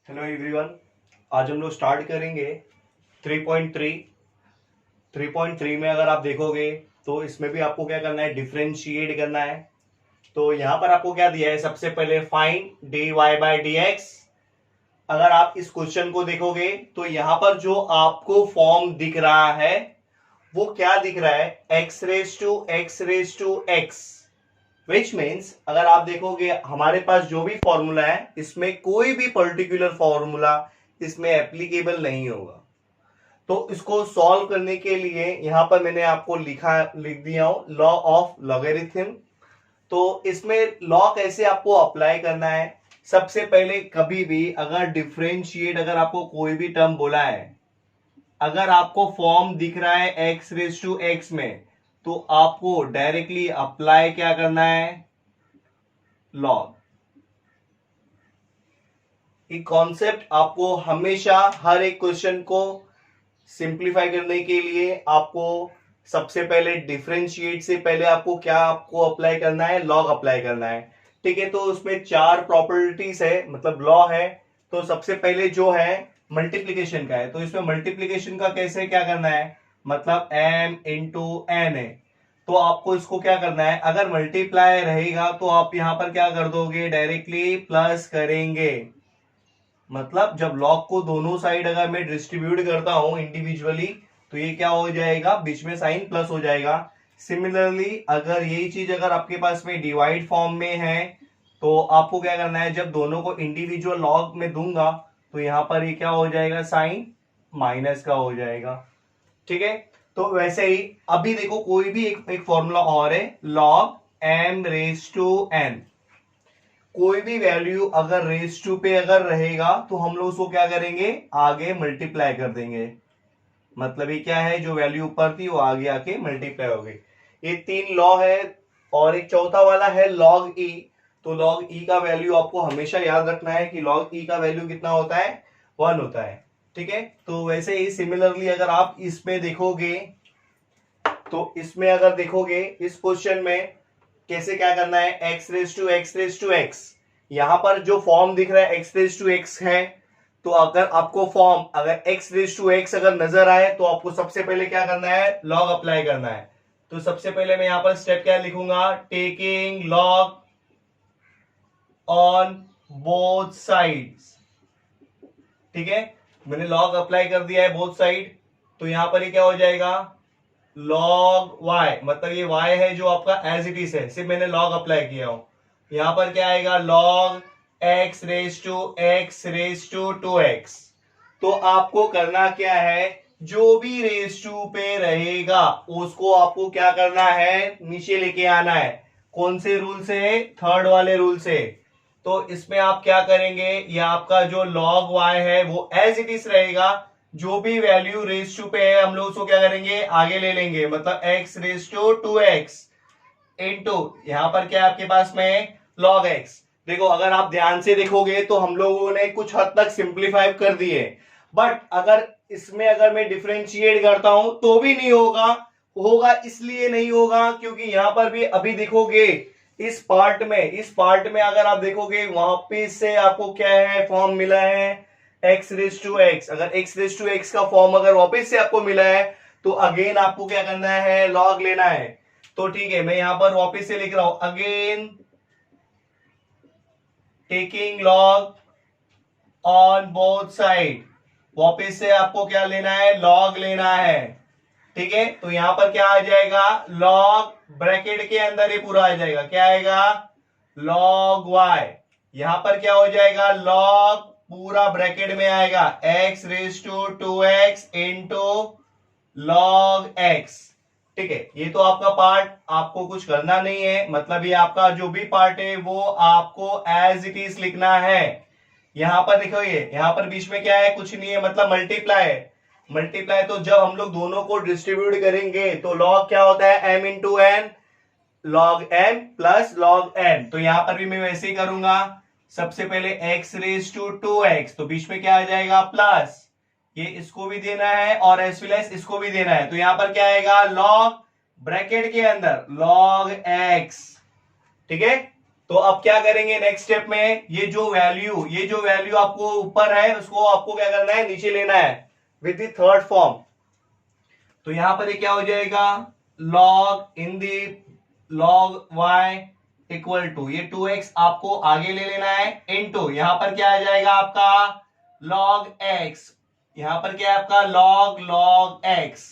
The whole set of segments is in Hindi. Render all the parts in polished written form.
Hello everyone. आज हम लोग स्टार्ट करेंगे 3.3। 3.3 में अगर आप देखोगे तो इसमें भी आपको क्या करना है, डिफरेंशिएट करना है। तो यहाँ पर आपको क्या दिया है, सबसे पहले फाइंड dy बाय dx। अगर आप इस क्वेश्चन को देखोगे तो यहाँ पर जो आपको फॉर्म दिख रहा है वो क्या दिख रहा है, x विच मीन्स अगर आप देखोगे हमारे पास जो भी फॉर्मूला है इसमें कोई भी पर्टिकुलर फॉर्मूला इसमें एप्लीकेबल नहीं होगा। तो इसको सॉल्व करने के लिए यहां पर मैंने आपको लिख दिया हूं लॉ ऑफ लॉगरिथम। तो इसमें लॉ कैसे आपको अप्लाई करना है, सबसे पहले कभी भी अगर डिफरेंशिएट, अगर आपको कोई भी टर्म बोला है, अगर आपको फॉर्म दिख रहा है x में, तो आपको डायरेक्टली अप्लाई क्या करना है, लॉग। ये कॉन्सेप्ट आपको हमेशा हर एक क्वेश्चन को सिंप्लीफाई करने के लिए आपको सबसे पहले डिफरेंशिएट से पहले आपको अप्लाई करना है, लॉग अप्लाई करना है। ठीक है, तो उसमें 4 प्रॉपर्टीज है, मतलब लॉ है। तो सबसे पहले जो है मल्टीप्लीकेशन का है, तो इसमें मल्टीप्लीकेशन का कैसे क्या करना है, मतलब m इंटू एन है। तो आपको इसको क्या करना है, अगर मल्टीप्लाई रहेगा तो आप यहां पर क्या कर दोगे, डायरेक्टली प्लस करेंगे। मतलब जब लॉग को दोनों साइड अगर मैं डिस्ट्रीब्यूट करता हूं इंडिविजुअली तो ये क्या हो जाएगा, बीच में साइन प्लस हो जाएगा। सिमिलरली अगर यही चीज अगर आपके पास में डिवाइड फॉर्म में है तो आपको क्या करना है, जब दोनों को इंडिविजुअल लॉग में दूंगा तो यहां पर ये क्या हो जाएगा, साइन माइनस का हो जाएगा। ठीक है, तो वैसे ही अभी देखो कोई भी एक फॉर्मूला और है, log m raise to n। कोई भी वैल्यू अगर रेज टू पे अगर रहेगा तो हम लोग उसको क्या करेंगे, आगे मल्टीप्लाई कर देंगे। मतलब ये क्या है, जो वैल्यू ऊपर थी वो आगे आके मल्टीप्लाई हो गई। ये 3 लॉ है। और एक चौथा वाला है लॉग ई। तो लॉग ई का वैल्यू आपको हमेशा याद रखना है कि लॉग ई का वैल्यू कितना होता है, 1 होता है। ठीक है, तो वैसे ही सिमिलरली अगर आप इसमें देखोगे तो इसमें अगर देखोगे इस क्वेश्चन में कैसे क्या करना है, x रेज टू x। यहां पर जो फॉर्म दिख रहा है x रेज टू x है, तो अगर आपको फॉर्म अगर x रेज टू x अगर नजर आए तो आपको सबसे पहले क्या करना है, लॉग अप्लाई करना है। तो सबसे पहले मैं यहां पर स्टेप क्या लिखूंगा, taking log on both sides. ठीक है, मैंने लॉग अप्लाई कर दिया है बोथ साइड। तो यहां पर ये क्या हो जाएगा, लॉग y, मतलब ये y है जो आपका एज इट इज है, सिर्फ मैंने लॉग अप्लाई किया हूं। यहां पर क्या आएगा, log x raise to 2x। तो आपको करना क्या है, जो भी रेज टू पे रहेगा उसको आपको क्या करना है, नीचे लेके आना है। कौन से रूल से, थर्ड वाले रूल से। तो इसमें आप क्या करेंगे, ये आपका जो लॉग y है वो एज इट इज रहेगा, जो भी वैल्यू रेज टू पे है हम लोग उसको क्या करेंगे, आगे ले लेंगे। मतलब x raise to 2x into यहां पर क्या आपके पास में log x। देखो अगर आप ध्यान से देखोगे तो हम लोगों ने कुछ हद तक सिंप्लीफाई कर दिए, बट अगर इसमें अगर मैं डिफरेंशिएट करता हूं तो भी नहीं होगा। होगा इसलिए नहीं होगा क्योंकि यहां पर भी अभी देखोगे इस पार्ट में अगर आप देखोगे वहां पे से आपको क्या है, फॉर्म मिला है x रेज टू x। अगर x रेज टू x का फॉर्म अगर वापस से आपको मिला है तो अगेन आपको क्या करना है, लॉग लेना है। तो ठीक है, मैं यहां पर वापस से लिख रहा हूं, again taking log on both side. वापस से आपको क्या लेना है, लॉग लेना है। ठीक है, तो यहां पर क्या आ जाएगा, लॉग ब्रैकेट के अंदर ये पूरा आ जाएगा, क्या आएगा, लॉग y। यहां पर क्या हो जाएगा, लॉग पूरा ब्रैकेट में आएगा x raise to 2x into log x। ठीक है, ये तो आपका पार्ट आपको कुछ करना नहीं है, मतलब ये आपका जो भी पार्ट है वो आपको एज इट इज लिखना है। यहां पर देखो, ये यहां पर बीच में क्या है, कुछ नहीं है, मतलब मल्टीप्लाई है। मल्टीप्लाई तो जब हम लोग दोनों को डिस्ट्रीब्यूट करेंगे तो लॉग क्या होता है, m into n, log m plus log n। तो यहां पर भी मैं वैसे ही करूंगा, सबसे पहले x रेज टू 2x, तो बीच में क्या आ जाएगा, प्लस ये इसको भी देना है और एज वेल एज इसको भी देना है। तो यहां पर क्या आएगा, लॉग ब्रैकेट के अंदर लॉग x। ठीक है, तो अब क्या करेंगे नेक्स्ट स्टेप में, ये जो वैल्यू आपको ऊपर है उसको आपको क्या करना है, नीचे लेना है विद द थर्ड फॉर्म। तो यहां पर ये क्या हो जाएगा, log in the log y equal to ये 2x आपको आगे ले लेना है, इनटू यहां पर क्या आ जाएगा आपका log x, यहां पर क्या है आपका log x।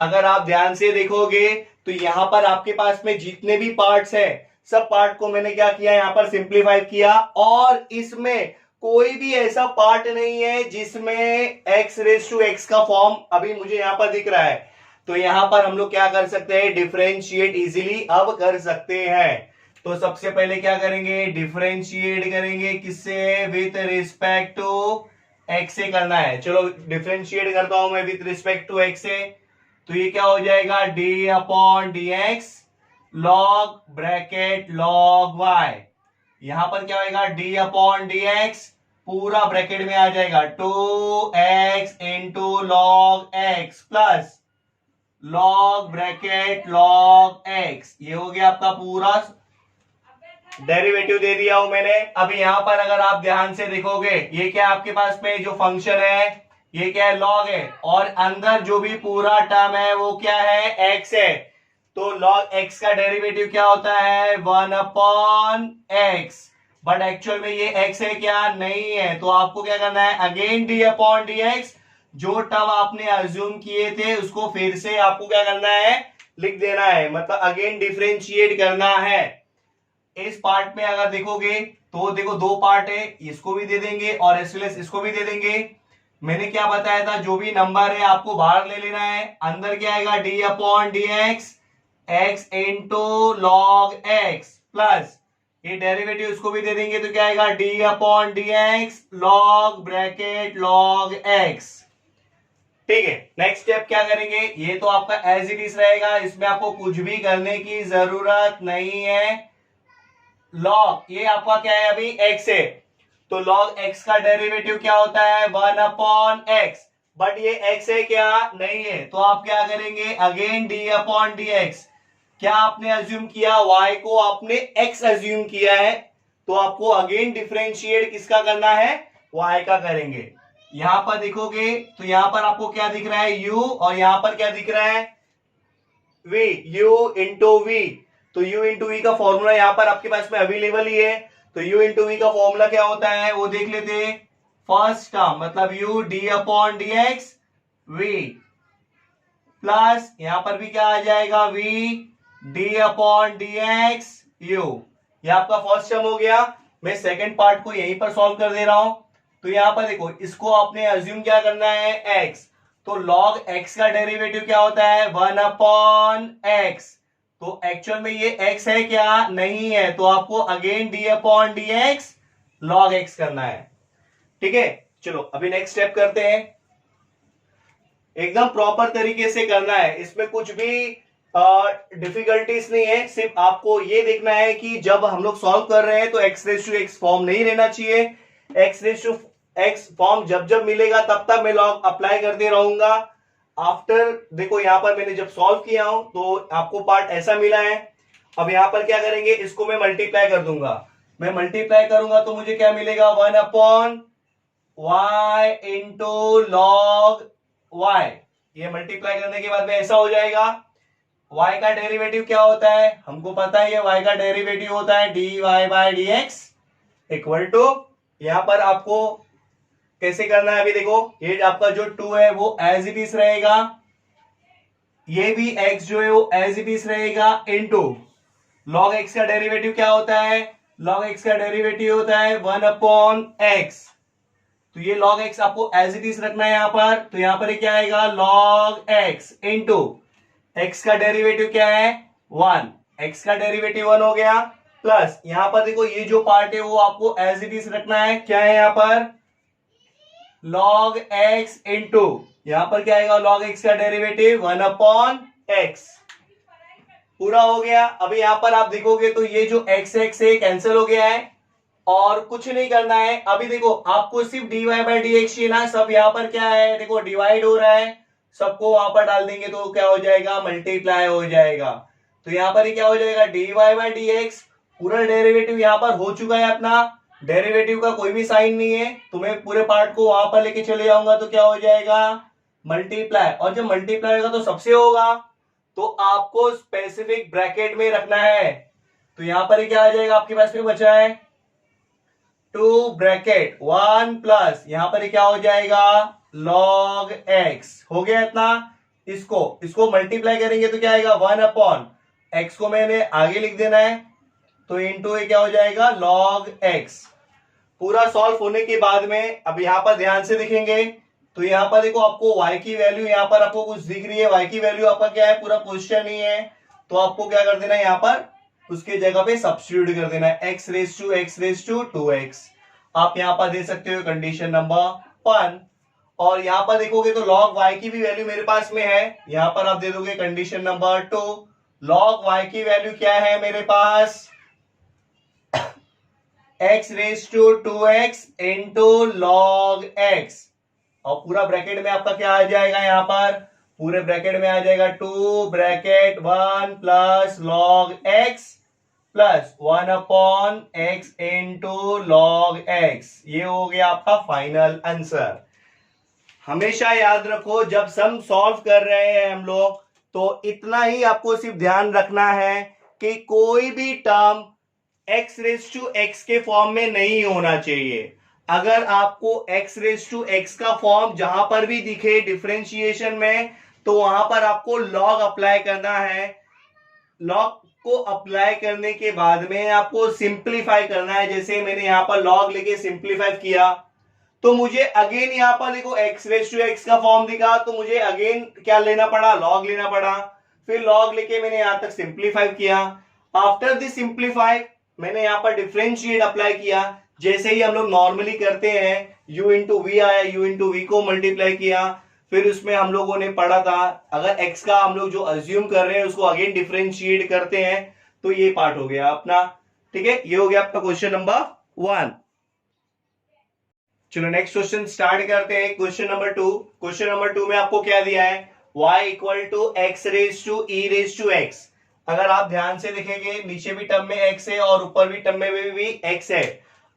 अगर आप ध्यान से देखोगे तो यहां पर आपके पास में जितने भी पार्ट्स है सब पार्ट को मैंने क्या किया, यहां पर सिंप्लीफाई किया, और इसमें कोई भी ऐसा पार्ट नहीं है जिसमें x रेज टू x का फॉर्म अभी मुझे यहां पर दिख रहा है। तो यहां पर हम लोग क्या कर सकते हैं, डिफरेंशिएट इजीली अब कर सकते हैं। तो सबसे पहले क्या करेंगे, डिफरेंशिएट करेंगे किससे, विथ रिस्पेक्ट टू x से करना है। चलो डिफरेंशिएट करता हूं मैं विथ रिस्पेक्ट टू x से। तो ये क्या हो जाएगा, d upon d x log bracket log y, यहां पर क्या होगा d अपॉन डी एक्स पूरा ब्रैकेट में आ जाएगा 2x into log x plus log bracket log x, ये हो गया आपका पूरा डेरिवेटिव दे दिया हूं मैंने। अब यहां पर अगर आप ध्यान से देखोगे ये क्या आपके पास में जो फंक्शन है ये क्या है, लॉग है, और अंदर जो भी पूरा टर्म है वो क्या है, x है। तो log x का डेरिवेटिव क्या होता है, 1 अपॉन x, बट एक्चुअल में ये x है क्या, नहीं है। तो आपको क्या करना है, again d upon d x, जो टर्म आपने अज्यूम किए थे उसको फिर से आपको क्या करना है, लिख देना है, मतलब अगेन डिफरेंशिएट करना है। इस पार्ट में अगर देखोगे तो देखो दो पार्ट है, इसको भी दे देंगे और इसको भी दे देंगे। मैंने क्या बताया था, जो भी नंबर है आपको बाहर ले लेना है, अंदर क्या आएगा d upon d x x into log x plus ये डेरिवेटिव इसको भी दे देंगे तो क्या आएगा d upon d x log bracket log x. ठीक है, नेक्स्ट स्टेप क्या करेंगे, ये तो आपका एज इट इज रहेगा, इसमें आपको कुछ भी करने की जरूरत नहीं है। लॉग ये आपका क्या है, अभी x है, तो log x का डेरिवेटिव क्या होता है, 1 अपॉन x, बट ये x है क्या, नहीं है। तो आप क्या करेंगे, again d upon d x, क्या आपने अज्यूम किया, y को आपने x अज्यूम किया है, तो आपको अगेन डिफरेंशिएट किसका करना है, y का करेंगे। यहां पर देखोगे तो यहां पर आपको क्या दिख रहा है, u, और यहां पर क्या दिख रहा है, v, u इंटू v। तो u इंटू v का फॉर्मूला यहां पर आपके पास में अवेलेबल ही है। तो u इंटू v का फॉर्मूला क्या होता है वो देख लेते हैं। फर्स्ट टर्म मतलब u d upon d x v plus यहां पर भी क्या आ जाएगा, v d upon d x u, ये आपका फर्स्ट टर्म हो गया। मैं सेकंड पार्ट को यहीं पर सॉल्व कर दे रहा हूं। तो यहां पर देखो इसको आपने अज्यूम क्या करना है, x, तो log x का डेरिवेटिव क्या होता है, 1 अपॉन x, तो एक्चुअल में ये x है क्या, नहीं है, तो आपको again d upon d x log x करना है। ठीक है, चलो अभी नेक्स्ट स्टेप करते हैं, एकदम प्रॉपर तरीके से करना है, इसमें कुछ भी डिफिकल्टीज नहीं है, सिर्फ आपको ये देखना है कि जब हम लोग सॉल्व कर रहे हैं तो x raise to x form नहीं लेना चाहिए। x raise to x form जब जब मिलेगा तब तक मैं लॉग अप्लाई करते रहूंगा। आफ्टर देखो यहां पर मैंने जब सॉल्व किया हूं तो आपको पार्ट ऐसा मिला है। अब यहां पर क्या करेंगे, इसको मैं मल्टीप्लाई कर दूंगा, मैं मल्टीप्लाई करूंगा तो मुझे क्या मिलेगा, 1 upon y into log y, ये मल्टीप्लाई करने के बाद में ऐसा हो जाएगा। y का डेरिवेटिव क्या होता है, हमको पता है, ये y का डेरिवेटिव होता है dy by dx equal to, यहां पर आपको कैसे करना है, अभी देखो ये आपका जो 2 है वो एज इट इज रहेगा, ये भी x जो है वो एज इट इज रहेगा, इनटू log x का डेरिवेटिव क्या होता है, log x का डेरिवेटिव होता है 1 अपॉन x, तो ये log x आपको एज इट इज रखना है यहां पर। तो यहां पर क्या आएगा, log x इनटू x का डेरिवेटिव क्या है 1, x का डेरिवेटिव 1 हो गया, प्लस यहां पर देखो ये जो पार्ट है वो आपको एज इट इज रखना है, क्या है यहां पर, log x इंटू यहां पर क्या आएगा, log x का डेरिवेटिव 1 अपॉन x, पूरा हो गया। अभी यहां पर आप देखोगे तो ये जो x है कैंसिल हो गया है और कुछ नहीं करना है। अभी देखो आपको सिर्फ dy बाई डी एक्स चाहिए ना, सब यहां पर क्या है, देखो डिवाइड हो रहा है, सबको वहां पर डाल देंगे तो क्या हो जाएगा, मल्टीप्लाई हो जाएगा। तो यहां पर क्या हो जाएगा, dy बाई डी एक्स पूरा डेरिवेटिव यहां पर हो चुका है अपना। डेरिवेटिव का कोई भी साइन नहीं है, तो मैं पूरे पार्ट को वहां पर लेके चले जाऊंगा तो क्या हो जाएगा, मल्टीप्लाई। और जब मल्टीप्लाई होगा तो सबसे होगा, तो आपको स्पेसिफिक ब्रैकेट में रखना है। तो यहां पर क्या आ जाएगा आपके पास में बचा है 2 ब्रैकेट 1 प्लस यहां पर क्या हो जाएगा log x। हो गया इतना। इसको मल्टीप्लाई करेंगे तो क्या आएगा 1 अपॉन x को मैंने आगे लिख देना है, तो इंटू क्या हो जाएगा log x। पूरा सॉल्व होने के बाद में अब यहां पर ध्यान से देखेंगे तो यहां पर देखो आपको y की वैल्यू यहां पर आपको कुछ दिख रही है। y की वैल्यू आपका क्या है, पूरा क्वेश्चन ही है, तो आपको क्या कर देना है यहां पर उसके जगह पे सब्स्टिट्यूट कर देना है x टू 2x। आप यहां पर दे सकते हो कंडीशन नंबर 1। और यहां पर देखोगे तो log y की भी वैल्यू मेरे पास में है, यहां पर आप दे दोगे कंडीशन नंबर 2। log y की वैल्यू क्या है मेरे पास x to 2x into log x। और पूरा ब्रैकेट में आपका क्या आ जाएगा, यहां पर पूरे ब्रैकेट में आ जाएगा 2 bracket 1 plus log x plus 1 upon x into log x। ये हो गया आपका फाइनल आंसर। हमेशा याद रखो जब सम सॉल्व कर रहे हैं हम लोग, तो इतना ही आपको सिर्फ ध्यान रखना है कि कोई भी term x raise to x के फॉर्म में नहीं होना चाहिए। अगर आपको x रेस टू x का फॉर्म जहां पर भी दिखे डिफरेंशिएशन में, तो वहां पर आपको log अप्लाई करना है। log को अप्लाई करने के बाद में आपको सिंप्लीफाई करना है। जैसे मैंने यहां पर log लेके सिंप्लीफाई किया, तो मुझे अगेन यहां पर देखो x रेस टू x का फॉर्म दिखा, तो मुझे अगेन क्या लेना पड़ा, log लेना पड़ा। फिर log लेके मैंने यहां तक सिंप्लीफाई किया। आफ्टर दिस सिंप्लीफाई मैंने यहां पर डिफरेंशिएट अप्लाई किया, जैसे ही हम लोग नॉर्मली करते हैं। u इंटू वी आया, u इंटू वी को मल्टीप्लाई किया। फिर उसमें हम लोगों ने पढ़ा था अगर x का हम लोग जो अज्यूम कर रहे हैं उसको अगेन डिफरेंशिएट करते हैं, तो ये पार्ट हो गया अपना। ठीक है, ये हो गया आपका क्वेश्चन नंबर 1। चलो नेक्स्ट क्वेश्चन स्टार्ट करते हैं। Question number 2। क्वेश्चन नंबर 2 में आपको क्या दिया है, y equal to x raise to e raise to x. अगर आप ध्यान से देखेंगे नीचे भी टर्म में x है और ऊपर भी टर्म में भी x है।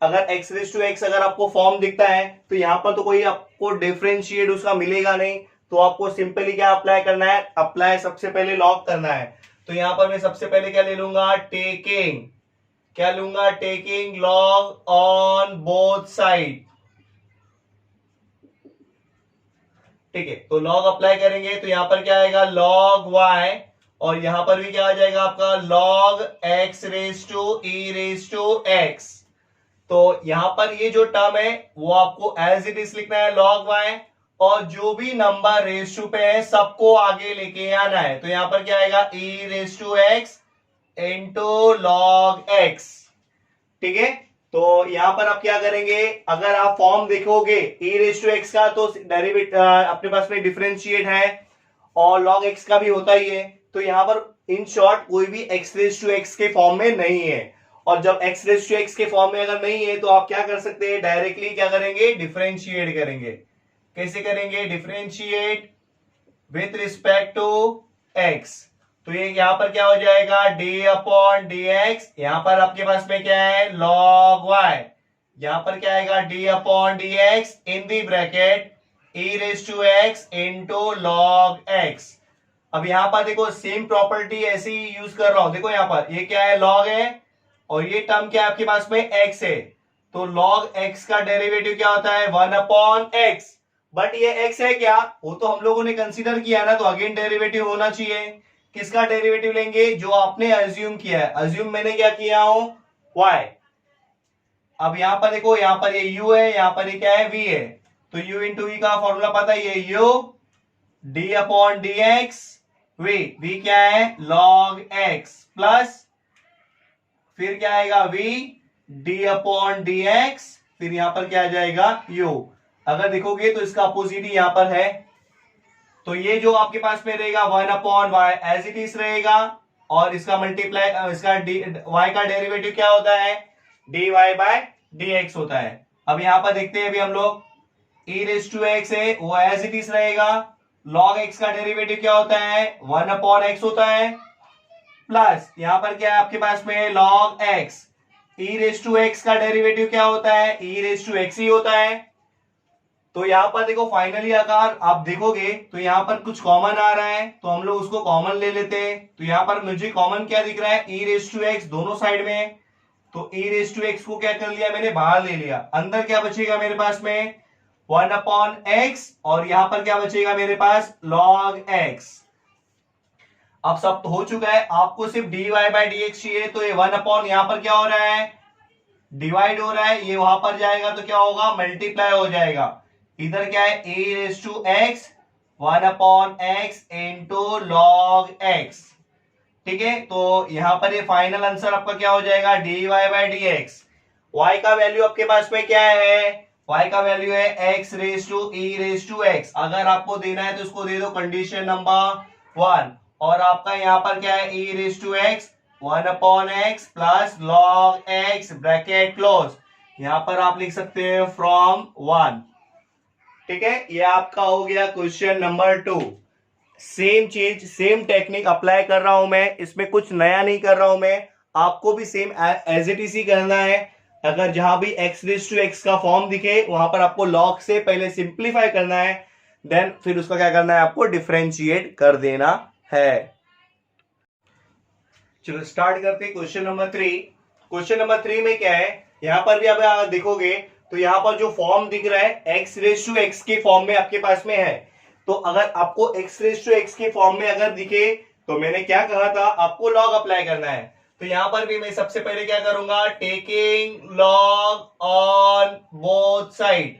अगर x रेस टू x अगर आपको फॉर्म दिखता है तो यहां पर तो कोई आपको डिफरेंशिएट उसका मिलेगा नहीं, तो आपको सिंपली क्या अप्लाई करना है, अप्लाई सबसे पहले लॉग करना है। तो यहां पर मैं सबसे पहले क्या ले लूंगा, टेकिंग क्या लूंगा, taking log on both side. ठीक है, तो लॉग अप्लाई करेंगे तो यहां पर क्या आएगा log y, और यहां पर भी क्या आ जाएगा आपका log x raise to e raise to x। तो यहां पर ये जो टर्म है वो आपको एज इट इज लिखना है log y, और जो भी नंबर रेस टू पे है सबको आगे लेके आना है। तो यहां पर क्या आएगा e raise to x into log x। ठीक है, तो यहां पर आप क्या करेंगे, अगर आप फॉर्म देखोगे e रेस टू एक्स का तो डेरिवेटिव अपने पास में डिफरेंशिएट है, और log x का भी होता ही है। तो यहां पर इन शॉर्ट कोई भी x रेस टू एक्स के फॉर्म में नहीं है। और जब x रेस टू एक्स के फॉर्म में अगर नहीं है तो आप क्या कर सकते हैं, डायरेक्टली क्या करेंगे, डिफरेंशिएट करेंगे। कैसे करेंगे, differentiate with respect to x। तो ये यहां पर क्या हो जाएगा डी अपॉन डी एक्स। यहां पर आपके पास में क्या है log y, यहां पर क्या आएगा d upon d x in the bracket e raise to x into log x। अब यहां पर देखो सेम प्रॉपर्टी ऐसी यूज कर रहा हूं। देखो यहां पर ये क्या है log है, और ये टर्म क्या है आपके पास में x है। तो log x का डेरिवेटिव क्या होता है 1 अपॉन x। बट ये x है क्या, वो तो हम लोगों ने कंसीडर किया ना, तो अगेन डेरिवेटिव होना चाहिए। किसका डेरिवेटिव लेंगे, जो आपने अज्यूम किया है। अज्यूम मैंने क्या किया हूं, y। अब यहां पर देखो, यहां पर ये u है, यहां पर ये क्या है v है। तो u इंटू वी का फॉर्मूला पता है, ये u D upon d x v क्या है log x, प्लस फिर क्या आएगा v D upon d x, फिर यहां पर क्या आ जाएगा u। अगर देखोगे तो इसका अपोजिट ही यहां पर है, तो ये जो आपके पास में रहेगा 1 upon y as it is रहेगा, और इसका मल्टीप्लाई इसका y का डेरिवेटिव क्या होता है, dy बाय dx होता है। अब यहां पर देखते हैं अभी हम लोग, e रेस टू x है वो एज इट इज रहेगा। log x का डेरिवेटिव क्या होता है 1 अपॉन x होता है, प्लस यहां पर क्या है आपके पास में log x। e raise to x का डेरिवेटिव क्या होता है, e रेस टू एक्स ही होता है। तो यहां पर देखो फाइनली अगर आप देखोगे तो यहां पर कुछ कॉमन आ रहा है, तो हम लोग उसको कॉमन ले लेते हैं। तो यहां पर मुझे कॉमन क्या दिख रहा है, e रेस टू एक्स दोनों साइड में। तो e रेस टू एक्स को क्या कर लिया मैंने, बाहर ले लिया। अंदर क्या बचेगा मेरे पास में 1/x, और यहां पर क्या बचेगा मेरे पास log x। अब सब तो हो चुका है, आपको सिर्फ dy बाई डी एक्स चाहिए। तो ये 1 यहां पर क्या हो रहा है, डिवाइड हो रहा है, ये वहां पर जाएगा तो क्या होगा, मल्टीप्लाई हो जाएगा। इधर क्या है, e raise to x 1/x into log x। ठीक है, तो यहां पर ये फाइनल आंसर आपका क्या हो जाएगा, dy by d x. y का वैल्यू आपके पास में क्या है, y का वैल्यू है x raise to e raise to x। अगर आपको देना है तो इसको दे दो कंडीशन नंबर 1। और आपका यहां पर क्या है, e raise to x 1/x plus log x bracket close. यहां पर आप लिख सकते हैं फ्रॉम 1। ठीक है, ये आपका हो गया क्वेश्चन नंबर 2। सेम चीज सेम टेक्निक अप्लाई कर रहा हूं मैं, इसमें कुछ नया नहीं कर रहा हूं मैं। आपको भी सेम एज इट इज ही करना है। अगर जहां भी x रेस टू x का फॉर्म दिखे वहां पर आपको log से पहले सिंप्लीफाई करना है, देन फिर उसका क्या करना है, आपको डिफरेंशिएट कर देना है। चलो स्टार्ट करते हैं क्वेश्चन नंबर 3। क्वेश्चन नंबर 3 में क्या है, यहां पर भी आप देखोगे तो यहां पर जो फॉर्म दिख रहा है x रेस टू x के फॉर्म में आपके पास में है। तो अगर आपको x रेस टू x के फॉर्म में अगर दिखे तो मैंने क्या कहा था, आपको log अप्लाई करना है। तो यहां पर भी मैं सबसे पहले क्या करूंगा, taking log on both side.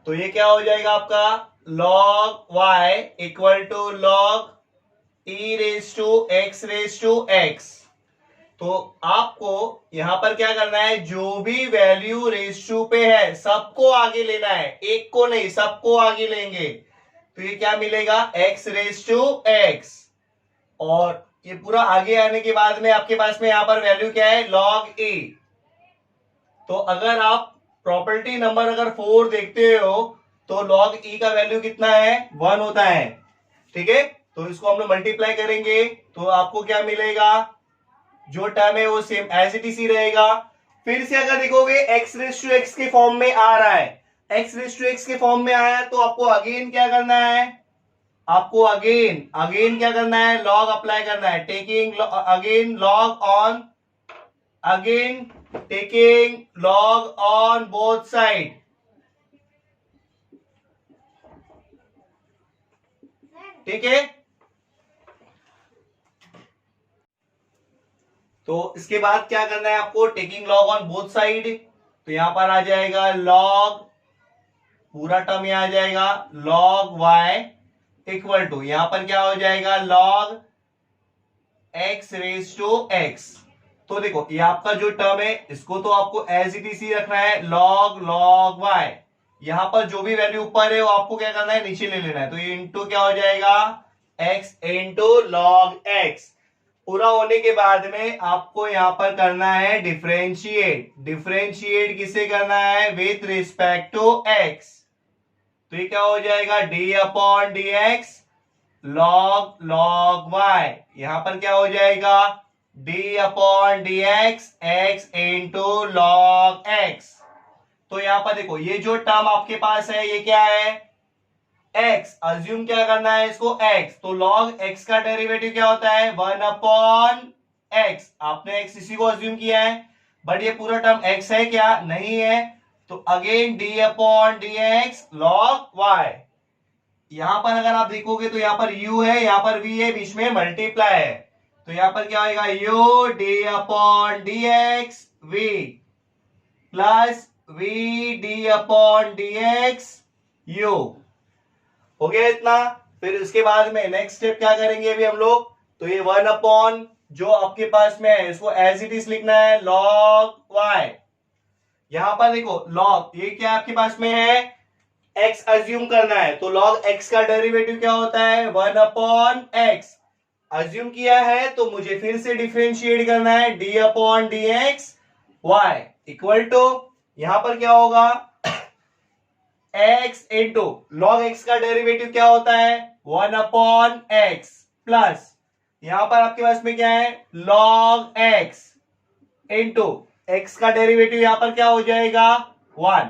तो ये क्या हो जाएगा आपका, log y equal to log e raise to x। तो आपको यहां पर क्या करना है, जो भी वैल्यू रेस टू पे है सबको आगे लेना है, एक को नहीं सबको आगे लेंगे। तो ये क्या मिलेगा, x रेस टू x। और ये पूरा आगे आने के बाद में आपके पास में यहां पर वैल्यू क्या है, log e। तो अगर आप प्रॉपर्टी नंबर अगर 4 देखते हो तो log e का वैल्यू कितना है, 1 होता है। ठीक है, तो इसको हम लोग मल्टीप्लाई करेंगे तो आपको क्या मिलेगा, जो टर्म है वो सेम एज इट इज ही रहेगा। फिर से अगर देखोगे x रेस टू x के फॉर्म में आ रहा है, x रेस टू x के फॉर्म में आया तो आपको अगेन क्या करना है, आपको अगेन क्या करना है, log अप्लाई करना है। Taking again log on, again taking log on both side. ठीक है, तो इसके बाद क्या करना है आपको, taking log on both side. तो यहां पर आ जाएगा log, पूरा टर्म यहां आ जाएगा log y इक्वल टू, यहां पर क्या हो जाएगा, log x raise to x। तो देखो ये आपका जो टर्म है इसको तो आपको एज इट इज ही रखना है, log y। यहां पर जो भी वैल्यू ऊपर है वो आपको क्या करना है, नीचे ले लेना है। तो ये इंटू क्या हो जाएगा, x इंटू log x। पूरा होने के बाद में आपको यहां पर करना है डिफरेंशिएट। डिफरेंशिएट किसे करना है, विथ रिस्पेक्ट टू x। तो ये क्या हो जाएगा, d upon d x log y। यहां पर क्या हो जाएगा, d upon d x x into log x। तो यहां पर देखो ये जो टर्म आपके पास है ये क्या है, x। अज्यूम क्या करना है इसको, x। तो log x का डेरिवेटिव क्या होता है, 1 अपॉन x। आपने x इसी को अज्यूम किया है, बट ये पूरा टर्म x है क्या, नहीं है। तो again d upon d x log y। यहां पर अगर आप देखोगे तो यहां पर u है, यहां पर v है, बीच में मल्टीप्लाई है। तो यहां पर क्या होगा, u d upon d x v plus v d upon d x u। हो गया इतना। फिर इसके बाद में नेक्स्ट स्टेप क्या करेंगे अभी हम लोग, तो ये 1 अपॉन जो आपके पास में है इसको एज इट इज लिखना है log y। यहां पर देखो log ये क्या आपके पास में है, x अज्यूम करना है। तो log x का डेरिवेटिव क्या होता है, 1 अपॉन x। अज्यूम किया है तो मुझे फिर से डिफरेंशिएट करना है, d upon d x y equal to, यहां पर क्या होगा एक्स इंटू लॉग एक्स का डेरिवेटिव क्या होता है 1/x प्लस यहां पर आपके पास में क्या है लॉग एक्स इंटू एक्स का डेरिवेटिव यहां पर क्या हो जाएगा 1।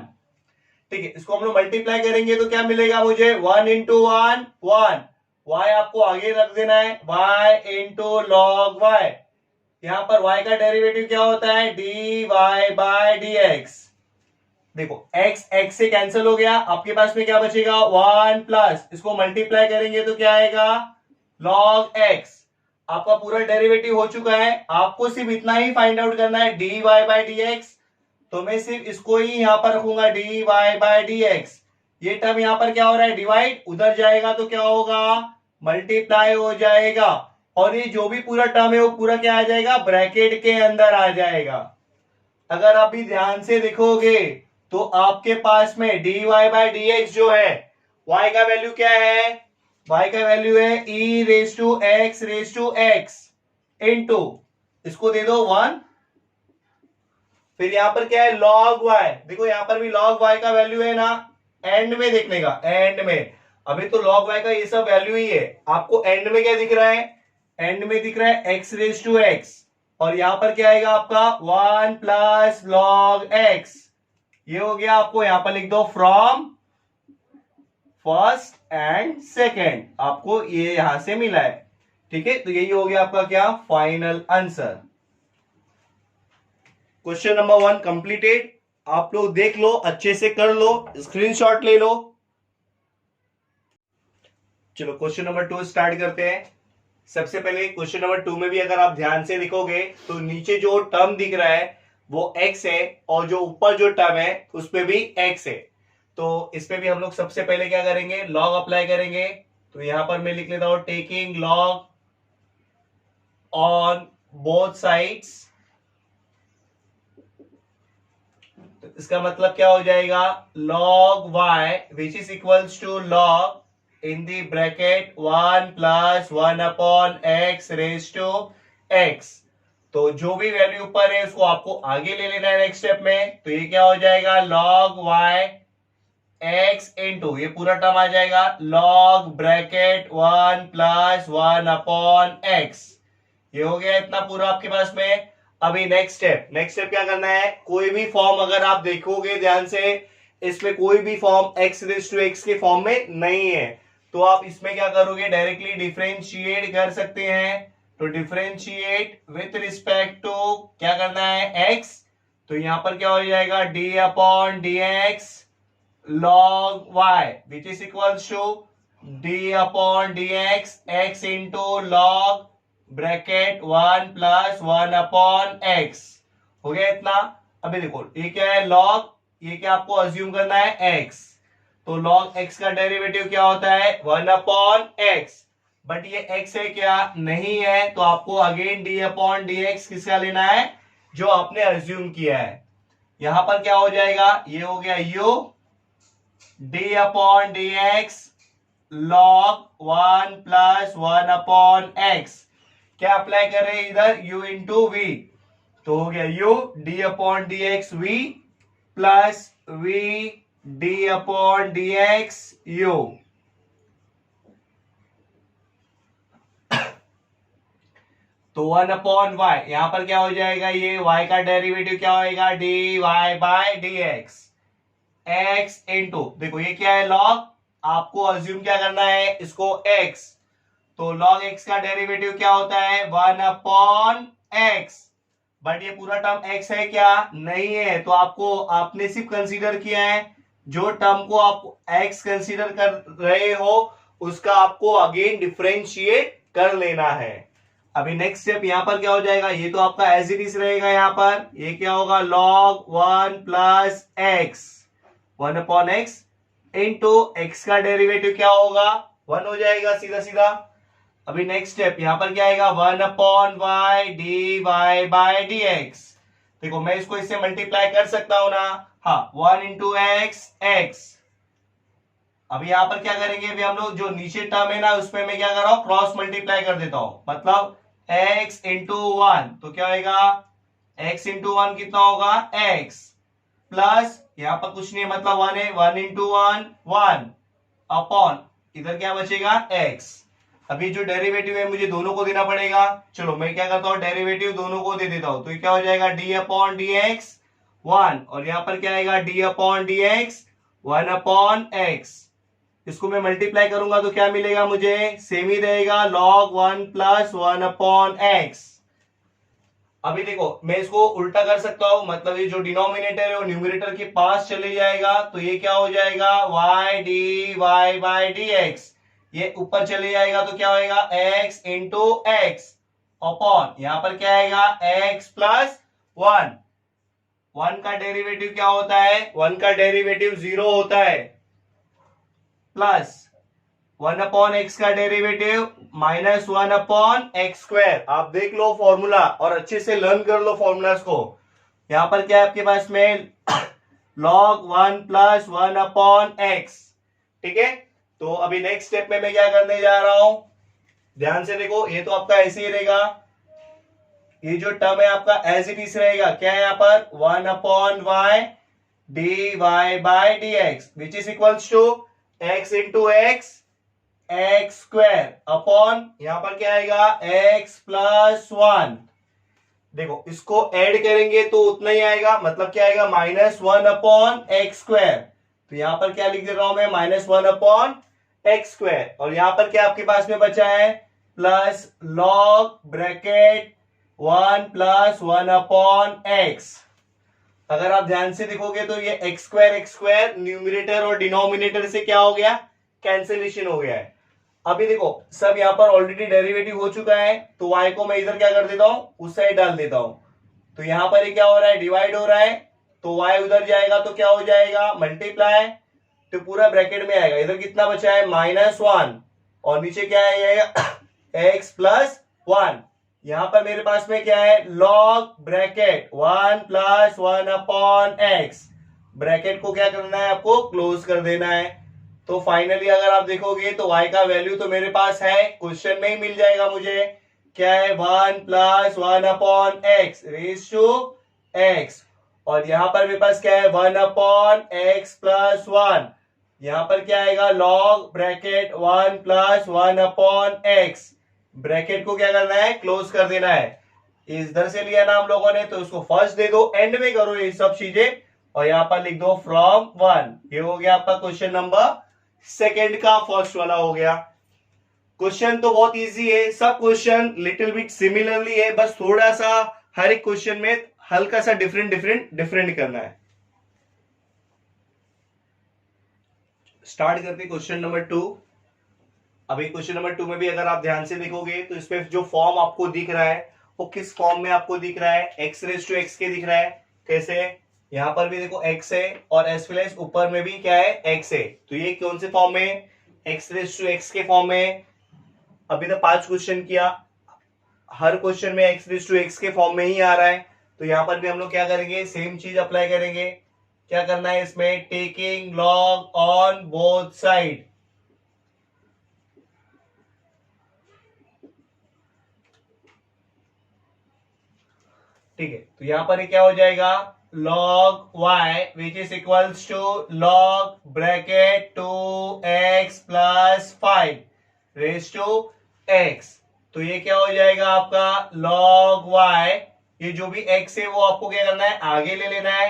ठीक है, इसको हम लोग मल्टीप्लाई करेंगे तो क्या मिलेगा मुझे 1 इंटू 1 1, y आपको आगे रख देना है y इंटू लॉग y। यहां पर y का डेरिवेटिव क्या होता है dy बाय dx। देखो x x से कैंसिल हो गया, आपके पास में क्या बचेगा 1 प्लस इसको मल्टीप्लाई करेंगे तो क्या आएगा log x। आपका पूरा डेरिवेटिव हो चुका है, आपको सिर्फ इतना ही फाइंड आउट करना है dy बाय dx। तो मैं सिर्फ इसको ही यहां पर रखूंगा dy बाय dx। ये टर्म यहां पर क्या हो रहा है डिवाइड, उधर जाएगा तो क्या होगा मल्टीप्लाई हो जाएगा, और ये जो भी पूरा टर्म है वो पूरा क्या आ जाएगा ब्रैकेट के अंदर आ जाएगा। अगर आप भी ध्यान से देखोगे तो आपके पास में dy बाय dx जो है y का वैल्यू क्या है, y का वैल्यू है e raise to x into इसको दे दो 1, फिर यहां पर क्या है log y। देखो यहां पर भी log y का वैल्यू है ना, एंड में देखने का, एंड में अभी तो log y का ये सब वैल्यू ही है, आपको एंड में क्या दिख रहा है, एंड में दिख रहा है x रेस टू x, और यहां पर क्या आएगा आपका 1 प्लस log x। ये हो गया, आपको यहां पर लिख दो फ्रॉम फर्स्ट एंड सेकेंड, आपको ये यहां से मिला है। ठीक है, तो यही हो गया आपका क्या final answer. Question number 1 completed. आप लोग देख लो, अच्छे से कर लो, स्क्रीनशॉट ले लो। चलो क्वेश्चन नंबर 2 स्टार्ट करते हैं। सबसे पहले क्वेश्चन नंबर 2 में भी अगर आप ध्यान से देखोगे तो नीचे जो टर्म दिख रहा है वो x है, और जो ऊपर जो टर्म है उसपे भी x है। तो इसपे भी हम लोग सबसे पहले क्या करेंगे लॉग अप्लाई करेंगे। तो यहां पर मैं लिख लेता हूं taking log on both sides. तो इसका मतलब क्या हो जाएगा log y which is equals to log in the bracket 1 plus 1/x raise to x। तो जो भी वैल्यू ऊपर है उसको आपको आगे ले लेना है नेक्स्ट स्टेप में। तो ये क्या हो जाएगा log y x इंटू ये पूरा टर्म आ जाएगा log ब्रैकेट 1 प्लस 1/x। ये हो गया इतना पूरा आपके पास में। अभी नेक्स्ट स्टेप क्या करना है, कोई भी फॉर्म अगर आप देखोगे ध्यान से, इसमें कोई भी form x raise to x के फॉर्म में नहीं है, तो आप इसमें क्या करोगे डायरेक्टली डिफरेंशिएट कर सकते हैं। तो डिफरेंशिएट विथ रिस्पेक्ट टू क्या करना है x। तो यहां पर क्या हो जाएगा d/dx log y which is equals to d/dx x into log bracket 1 plus 1/x। हो गया इतना। अभी देखो ये क्या है log, ये क्या आपको अज्यूम करना है x। तो log x का डेरिवेटिव क्या होता है 1/x, बट ये x है क्या नहीं है, तो आपको अगेन d/dx किसका लेना है जो आपने अज्यूम किया है। यहां पर क्या हो जाएगा, ये हो गया u d/dx log 1 plus 1/x। क्या अप्लाई कर रहे हैं इधर u इंटू v, तो हो गया u d/dx v plus v d/dx u। तो 1/y यहां पर क्या हो जाएगा, ये y का डेरिवेटिव क्या होएगा dy by dx x into देखो ये क्या है log, आपको अज्यूम क्या करना है इसको x। तो log x का डेरिवेटिव क्या होता है 1/x, बट ये पूरा टर्म x है क्या नहीं है, तो आपको आपने सिर्फ कंसीडर किया है जो टर्म को आप x कंसीडर कर रहे हो उसका आपको अगेन डिफरेंशिएट कर लेना है। अभी नेक्स्ट स्टेप यहां पर क्या हो जाएगा, ये तो आपका एज इट इज रहेगा, यहां पर ये क्या होगा log 1 plus x 1/x into x का डेरिवेटिव क्या होगा 1 हो जाएगा सीधा सीधा। अभी नेक्स्ट स्टेप यहां पर क्या आएगा 1/y dy बाय dx। देखो मैं इसको इससे मल्टीप्लाई कर सकता हूं ना, हाँ 1 इंटू x x। अभी यहां पर क्या करेंगे, अभी हम लोग जो नीचे टर्म है ना उसमें मैं क्या कर रहा हूं क्रॉस मल्टीप्लाई कर देता हूं, मतलब x इंटू 1 तो क्या होगा x इंटू 1 कितना होगा x, प्लस यहाँ पर कुछ नहीं है मतलब 1 है, 1 इंटू 1 1 अपॉन इधर क्या बचेगा x। अभी जो डेरिवेटिव है मुझे दोनों को देना पड़ेगा। चलो मैं क्या करता हूँ, डेरिवेटिव दोनों को दे देता हूँ। तो ये क्या हो जाएगा d अपॉन डी एक्स 1 और यहाँ पर क्या आएगा d upon d x 1 upon x। इसको मैं मल्टीप्लाई करूंगा तो क्या मिलेगा मुझे, सेम ही रहेगा log 1 प्लस 1 अपॉन x। अभी देखो मैं इसको उल्टा कर सकता हूं, मतलब ये जो डिनोमिनेटर है वो न्यूमरेटर के पास चले जाएगा। तो ये क्या हो जाएगा y dy by d x, ये ऊपर चले जाएगा तो क्या होएगा x इंटू एक्स अपॉन यहां पर क्या आएगा x प्लस 1। 1 का डेरिवेटिव क्या होता है, 1 का डेरिवेटिव 0 होता है, प्लस 1 अपॉन एक्स का derivative minus 1 upon x square. आप देख लो फॉर्मूला और अच्छे से लर्न कर लो फॉर्मूलाज को। यहां पर क्या है आपके पास में log 1 प्लस 1 अपॉन एक्स। ठीक है, तो अभी नेक्स्ट स्टेप में मैं क्या करने जा रहा हूं, ध्यान से देखो। ये तो आपका ऐसे ही रहेगा, ये जो टर्म है आपका एज इट इज रहेगा। क्या है यहाँ पर 1 upon y d y by d x which is equals to x into x x square upon यहां पर क्या आएगा एक्स प्लस 1। देखो इसको ऐड करेंगे तो उतना ही आएगा, मतलब क्या आएगा माइनस 1 अपॉन एक्स स्क्वायर। तो यहां पर क्या लिख दे रहा हूं मैं, माइनस 1 अपॉन एक्स स्क्वायर। और यहां पर क्या आपके पास में बचा है plus log bracket 1 plus 1 upon x. अगर आप ध्यान से देखोगे तो ये एक्स स्क्वायर न्यूमरेटर और डिनोमिनेटर से क्या हो गया, कैंसिलेशन हो गया है। अभी देखो सब यहां पर ऑलरेडी डेरिवेटिव हो चुका है, तो y को मैं इधर क्या कर देता हूं, उस साइड डाल देता हूं। तो यहां पर ये क्या हो रहा है, डिवाइड हो रहा है, तो y उधर जाएगा तो क्या हो जाएगा मल्टीप्लाई, तो पूरा ब्रैकेट में आएगा। इधर कितना बचा है -1 और नीचे क्या आएगा x प्लस 1। यहां पर मेरे पास में क्या है log bracket 1 plus 1 upon x। Bracket को क्या करना है, आपको क्लोज कर देना है। तो फाइनली अगर आप देखोगे तो y का वैल्यू तो मेरे पास है, क्वेश्चन में ही मिल जाएगा मुझे। क्या है 1 plus 1 upon x raise to x, और यहां पर मेरे पास क्या है 1 अपॉन एक्स प्लस 1। यहां पर क्या आएगा log bracket 1 plus 1 upon x. Bracket को क्या करना है, क्लोज कर देना है। इधर से लिया ना हम लोगों ने, तो उसको फर्स्ट दे दो, एंड में करो ये सब चीजें, और यहां पर लिख दो फ्रॉम 1। ये हो गया आपका क्वेश्चन नंबर सेकंड का फर्स्ट वाला हो गया। क्वेश्चन तो बहुत इजी है, सब क्वेश्चन लिटिल बिट सिमिलरली है, बस थोड़ा सा हर एक क्वेश्चन में हल्का सा डिफरेंट करना है। स्टार्ट करते क्वेश्चन नंबर 2। अभी क्वेश्चन नंबर 2 में भी अगर आप ध्यान से देखोगे तो इसमें जो फॉर्म आपको दिख रहा है वो किस फॉर्म में आपको दिख रहा है, एक्स रेज टू एक्स के दिख रहा है। कैसे, यहां पर भी देखो x है और एस प्लस ऊपर में भी क्या है x है, तो ये कौन से फॉर्म में, x रेज टू x के फॉर्म में। अभी तो 5 क्वेश्चन किया, हर क्वेश्चन में x रेज टू x के फॉर्म में ही आ रहा है। तो यहां पर भी हम लोग क्या करेंगे, सेम चीज अप्लाई करेंगे। क्या करना है इसमें, taking log on both side. ठीक है, तो यहां पर क्या हो जाएगा log y which is equals to log bracket 2x plus 5 raised to x। तो ये क्या हो जाएगा आपका log y, ये जो भी x है वो आपको क्या करना है आगे ले लेना है।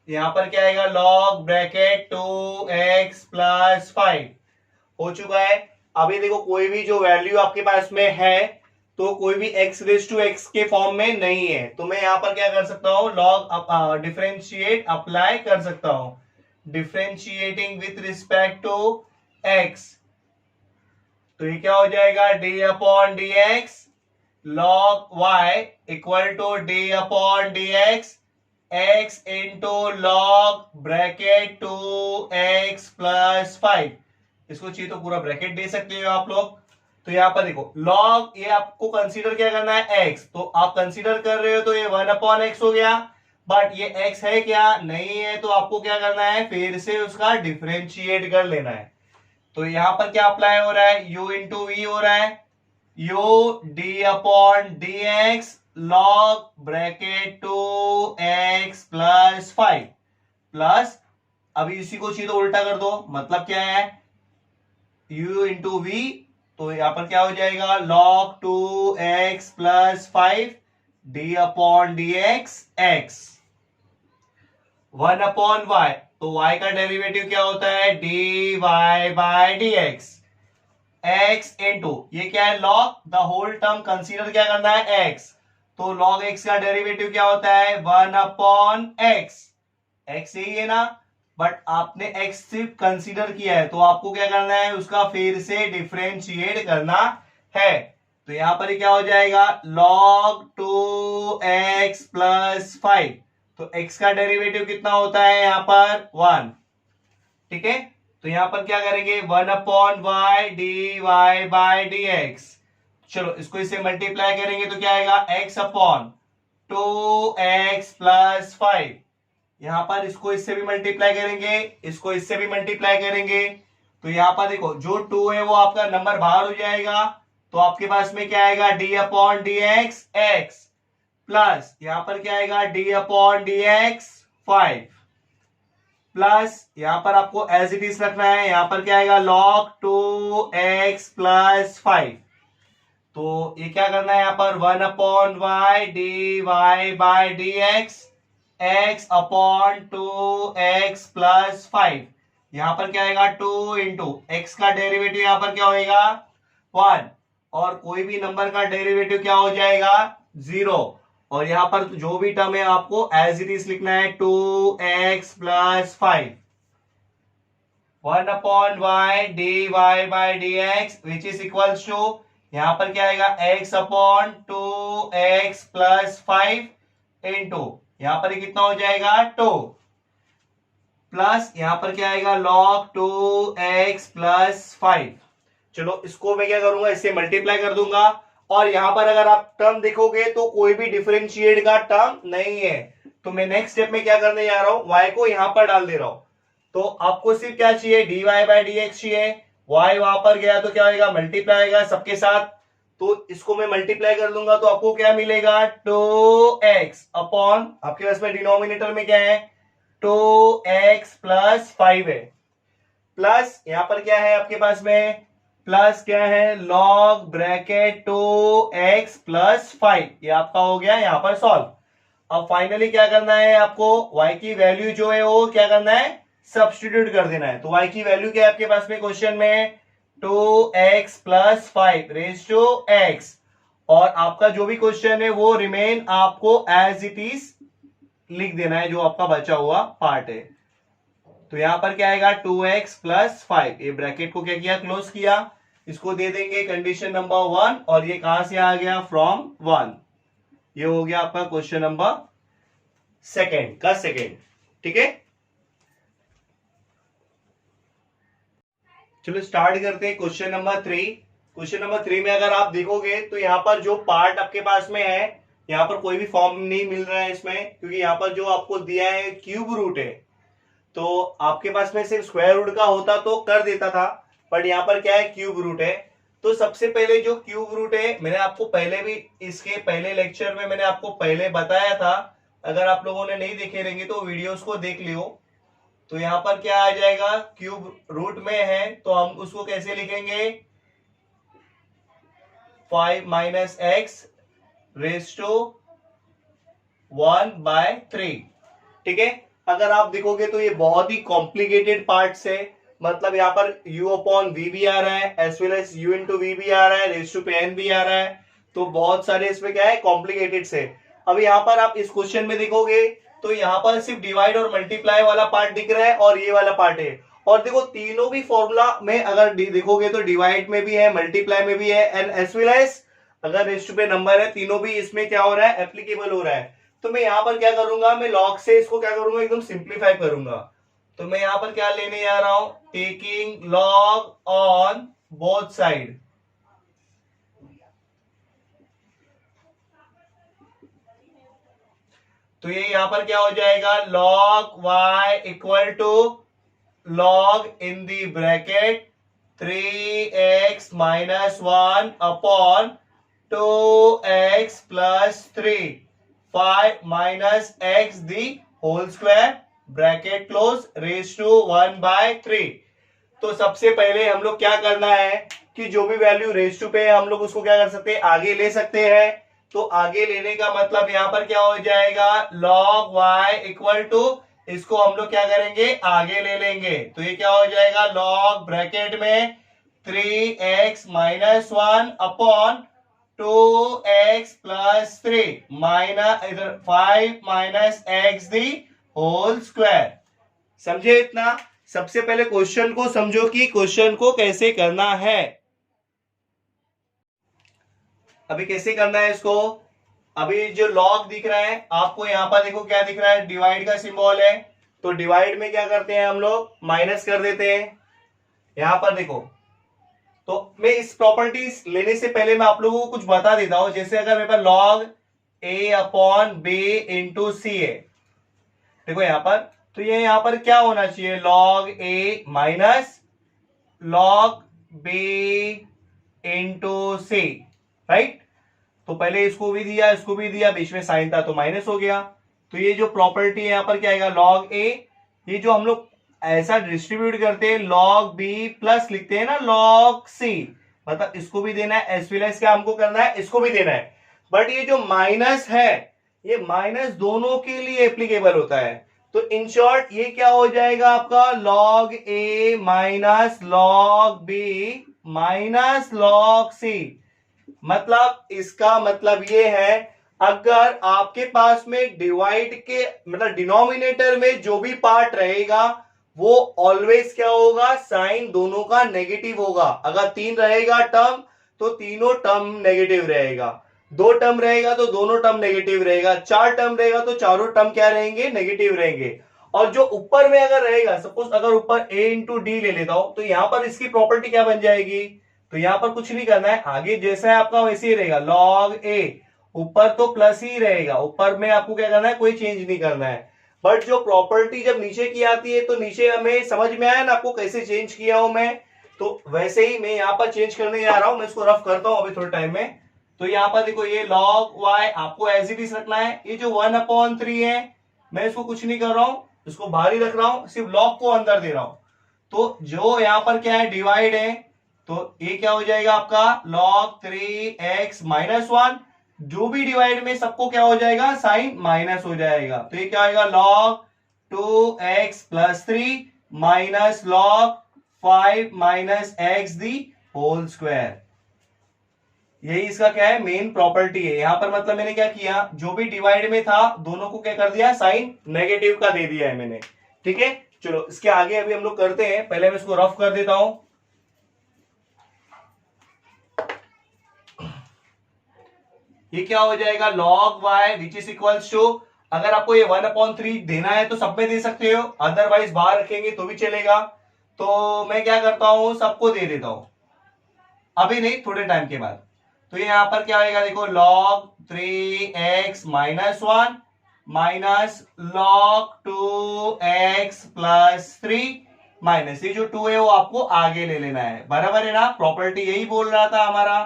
यहां पर क्या आएगा log bracket 2x plus 5 हो चुका है। अभी देखो कोई भी जो वैल्यू आपके पास में है तो कोई भी x रेज टू x के फॉर्म में नहीं है, तो मैं यहां पर क्या कर सकता हूं, लॉग डिफरेंशिएट अप्लाई कर सकता हूं, differentiating with respect to x। तो ये क्या हो जाएगा d upon d x log y equal to d upon d x x into log bracket 2x plus 5। इसको चाहिए तो पूरा ब्रैकेट दे सकते हो आप लोग। तो यहां पर देखो log, ये आपको कंसीडर क्या करना है x, तो आप कंसीडर कर रहे हो तो ये 1 अपॉन एक्स हो गया, बट ये x है क्या, नहीं है, तो आपको क्या करना है फिर से उसका डिफरेंशिएट कर लेना है। तो यहां पर क्या अप्लाई हो रहा है, u इंटू वी हो रहा है, u d upon d x log bracket 2x plus 5। Plus, अभी इसी को चाहिए तो उल्टा कर दो, मतलब क्या है u इंटू वी, तो यहां पर क्या हो जाएगा log 2x plus 5 d upon d x x 1 upon y, तो y का डेरिवेटिव क्या होता है d y by d x x into ये क्या है log, the whole term consider क्या करना है x, तो log x का डेरिवेटिव क्या होता है 1 अपॉन x, x यही है ना, बट आपने x सिर्फ कंसीडर किया है तो आपको क्या करना है उसका फिर से डिफरेंशिएट करना है, तो यहां पर क्या हो जाएगा log 2x प्लस 5, तो x का डेरिवेटिव कितना होता है यहां पर 1, ठीक है, तो यहां पर क्या करेंगे 1 upon y d y by d x, चलो इसको इससे मल्टीप्लाई करेंगे तो क्या आएगा x अपॉन 2x प्लस 5, यहां पर इसको इससे भी मल्टीप्लाई करेंगे, इसको इससे भी मल्टीप्लाई करेंगे, तो यहां पर देखो जो 2 है वो आपका नंबर बाहर हो जाएगा, तो आपके पास में क्या आएगा d upon d x x plus यहां पर क्या आएगा d upon d x 5 plus यहां पर आपको एज इट इज रखना है, यहां पर क्या आएगा log 2x प्लस 5, तो ये क्या करना है यहां पर 1 upon y d y by d x x upon 2x plus 5, यहां पर क्या आएगा 2 इंटू एक्स का डेरिवेटिव यहां पर क्या होएगा 1, और कोई भी नंबर का डेरिवेटिव क्या हो जाएगा 0, और यहां पर जो भी टर्म है आपको एज इट इज लिखना है 2x plus 5 1 upon y d y by d x which is equals to यहां पर क्या आएगा x upon 2x plus 5 into यहां पर कितना हो जाएगा 2 प्लस यहां पर क्या आएगा log 2x प्लस 5, चलो इसको मैं क्या करूंगा इससे मल्टीप्लाई कर दूंगा, और यहां पर अगर आप टर्म देखोगे तो कोई भी डिफरेंशिएट का टर्म नहीं है, तो मैं नेक्स्ट स्टेप में क्या करने जा रहा हूं y को यहां पर डाल दे रहा हूं, तो आपको सिर्फ क्या चाहिए dy बाय dx चाहिए, y वहां पर गया तो क्या होगा मल्टीप्लाई आएगा सबके साथ, तो इसको मैं मल्टीप्लाई कर दूंगा तो आपको क्या मिलेगा 2x अपॉन आपके पास में डिनोमिनेटर में क्या है 2x प्लस 5 है, प्लस यहां पर क्या है आपके पास में प्लस क्या है log ब्रैकेट 2x प्लस 5, ये आपका हो गया यहां पर सॉल्व। अब फाइनली क्या करना है आपको y की वैल्यू जो है वो क्या करना है सब्स्टिट्यूट कर देना है, तो y की वैल्यू क्या है आपके पास में क्वेश्चन में 2x plus 5 raise to x, और आपका जो भी क्वेश्चन है वो रिमेन आपको एज इट इज लिख देना है जो आपका बचा हुआ पार्ट है, तो यहां पर क्या आएगा 2x प्लस 5, ये ब्रैकेट को क्या किया क्लोज किया, इसको दे देंगे कंडीशन नंबर 1, और ये कहां से आ गया फ्रॉम 1, ये हो गया आपका क्वेश्चन नंबर सेकेंड का सेकेंड, ठीक है। चलो स्टार्ट करते हैं क्वेश्चन नंबर 3। क्वेश्चन नंबर 3 में अगर आप देखोगे तो यहाँ पर जो पार्ट आपके पास में है यहाँ पर कोई भी फॉर्म नहीं मिल रहा है इसमें, क्योंकि यहाँ पर जो आपको दिया है क्यूब रूट है, तो आपके पास में सिर्फ स्क्वायर रूट का होता तो कर देता था, बट यहाँ पर क्या है क्यूब रूट है, तो सबसे पहले जो क्यूब रूट है मैंने आपको पहले भी इसके पहले लेक्चर में मैंने आपको पहले बताया था, अगर आप लोगों ने नहीं देखे रहेंगे तो वीडियोस को देख लियो, तो यहाँ पर क्या आ जाएगा क्यूब रूट में है तो हम उसको कैसे लिखेंगे 5 minus x raise to 1 by 3, ठीक है। अगर आप देखोगे तो ये बहुत ही कॉम्प्लिकेटेड पार्ट्स है, मतलब यहाँ पर u अपॉन वी भी आ रहा है as well as u into v भी आ रहा है, रेज टू पे n भी आ रहा है, तो बहुत सारे इसमें क्या है कॉम्प्लिकेटेड से। अब यहाँ पर आप इस क्वेश्चन में देखोगे तो यहाँ पर सिर्फ डिवाइड और मल्टीप्लाई वाला पार्ट दिख रहा है और ये वाला पार्ट है, और देखो तीनों भी फॉर्मूला में अगर देखोगे तो डिवाइड में भी है मल्टीप्लाई में भी है एंड एज वेल एज अगर रेज टू पे नंबर है, तीनों भी इसमें क्या हो रहा है एप्लीकेबल हो रहा है, तो मैं यहाँ पर क्या करूंगा मैं लॉग से इसको क्या करूंगा एकदम सिंप्लीफाई करूंगा, तो मैं यहाँ पर क्या लेने जा रहा हूं taking log on both side, तो ये यहां पर क्या हो जाएगा log y equal to log in the bracket 3x minus 1 upon 2x plus 3 5 minus x the whole square bracket close raise to 1/3। तो सबसे पहले हम लोग क्या करना है कि जो भी वैल्यू रेज टू पे है हम लोग उसको क्या कर सकते हैं, आगे ले सकते हैं। तो आगे लेने का मतलब यहां पर क्या हो जाएगा, log y इक्वल टू, इसको हम लोग क्या करेंगे, आगे ले लेंगे। तो ये क्या हो जाएगा, log ब्रैकेट में 3x minus 1 upon 2x plus 3 minus इधर 5 minus x the whole square. समझे इतना? सबसे पहले क्वेश्चन को समझो कि क्वेश्चन को कैसे करना है। अभी कैसे करना है इसको, अभी जो लॉग दिख रहा है आपको यहां पर देखो क्या दिख रहा है, डिवाइड का सिंबल है। तो डिवाइड में क्या करते हैं हम लोग, माइनस कर देते हैं। यहां पर देखो, तो मैं इस प्रॉपर्टीज लेने से पहले मैं आप लोगों को कुछ बता देता हूं। जैसे अगर मेरे पास लॉग ए अपॉन बी इंटू सी है, देखो यहां पर, तो ये यहां पर क्या होना चाहिए, log A minus log B into C, right. तो पहले इसको भी दिया, इसको भी दिया, बीच में साइन था तो माइनस हो गया। तो ये जो प्रॉपर्टी है यहां पर क्या आएगा, लॉग ए, ये जो हम लोग ऐसा डिस्ट्रीब्यूट करते हैं, लॉग बी प्लस लिखते हैं ना लॉग सी, मतलब इसको भी देना है एज वेल एज क्या हमको करना है, इसको भी देना है। बट ये जो माइनस है, ये माइनस दोनों के लिए एप्लीकेबल होता है। तो इन शॉर्ट ये क्या हो जाएगा आपका, log A minus log B minus log C. मतलब इसका मतलब ये है, अगर आपके पास में डिवाइड के मतलब डिनोमिनेटर में जो भी पार्ट रहेगा वो ऑलवेज क्या होगा, साइन दोनों का नेगेटिव होगा। अगर 3 रहेगा टर्म तो तीनों टर्म नेगेटिव रहेगा, 2 टर्म रहेगा तो दोनों टर्म नेगेटिव रहेगा, 4 टर्म रहेगा तो चारों टर्म क्या रहेंगे, नेगेटिव रहेंगे। और जो ऊपर में अगर रहेगा, सपोज अगर ऊपर a इंटू डी ले लेता हूं, तो यहां पर इसकी प्रॉपर्टी क्या बन जाएगी, तो यहां पर कुछ नहीं करना है, आगे जैसा है आपका वैसे ही रहेगा, लॉग ए, ऊपर तो प्लस ही रहेगा, ऊपर में आपको क्या करना है, कोई चेंज नहीं करना है। बट जो प्रॉपर्टी जब नीचे की आती है, तो नीचे हमें समझ में आया ना आपको कैसे चेंज किया हूं मैं, तो वैसे ही मैं यहां पर चेंज करने जा रहा हूं। मैं इसको रफ करता हूं अभी थोड़े टाइम में। तो यहां पर देखो, ये log y आपको एज इट इज रखना है। ये जो 1/3 है, मैं इसको कुछ नहीं कर रहा हूं, इसको बाहर ही रख रहा हूं, सिर्फ log को अंदर दे रहा हूं। तो जो यहां पर क्या है, डिवाइड है, तो ये क्या हो जाएगा आपका, log 3x माइनस 1, जो भी डिवाइड में सबको क्या हो जाएगा, साइन माइनस हो जाएगा। तो ये क्या आएगा, log 2x plus 3 minus log 5 minus x the whole square. यही इसका क्या है, मेन प्रॉपर्टी है। यहां पर मतलब मैंने क्या किया, जो भी डिवाइड में था दोनों को क्या कर दिया, साइन नेगेटिव का दे दिया है मैंने। ठीक है, चलो इसके आगे अभी हम लोग करते हैं। पहले मैं इसको रफ कर देता हूं। ये क्या हो जाएगा, log y which is equals to, अगर आपको ये 1/3 देना है तो सब में दे सकते हो, अदरवाइज बाहर रखेंगे तो भी चलेगा। तो मैं क्या करता हूं, सबको दे देता हूं, अभी नहीं, थोड़े टाइम के बाद। तो ये यहां पर क्या आएगा, देखो log 3x minus 1 minus log 2x plus 3 minus, ये जो 2 है वो आपको आगे ले लेना है, बराबर है ना। प्रॉपर्टी यही बोल रहा था हमारा,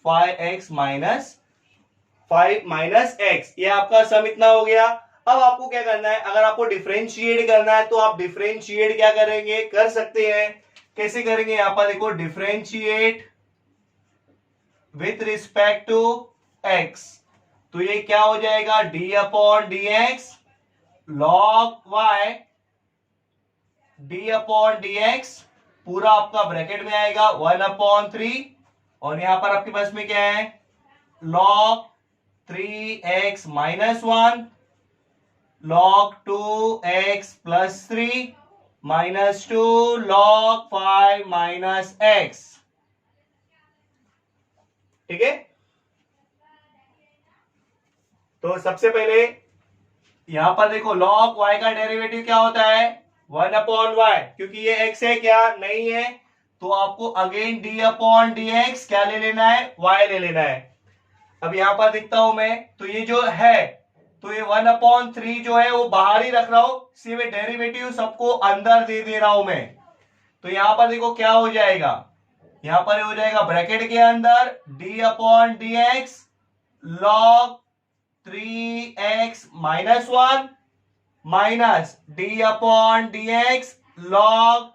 5x माइनस 5 माइनस एक्स, ये आपका सम इतना हो गया। अब आपको क्या करना है, अगर आपको डिफरेंशिएट करना है तो आप डिफरेंशिएट क्या करेंगे, कर सकते हैं। कैसे करेंगे, यहां पर देखो, differentiate with respect to x, तो ये क्या हो जाएगा, d upon d x log y d upon d x, पूरा आपका ब्रैकेट में आएगा 1/3, और यहां पर आपके पास में क्या है, log 3x minus 1 log 2x plus 3 minus 2 log 5 minus x। ठीक है, तो सबसे पहले यहां पर देखो, log y का डेरिवेटिव क्या होता है, 1/y, क्योंकि ये x है क्या, नहीं है, तो आपको again d upon d x क्या ले लेना है, y ले लेना है। अब यहां पर दिखता हूं मैं, तो ये जो है, तो ये 1/3 जो है वो बाहर ही रख रहा हूं, सिर्फ डेरिवेटिव सबको अंदर दे दे रहा हूं मैं। तो यहां पर देखो क्या हो जाएगा, यहां पर हो जाएगा ब्रैकेट के अंदर d upon d x log 3x minus 1 minus D upon d x log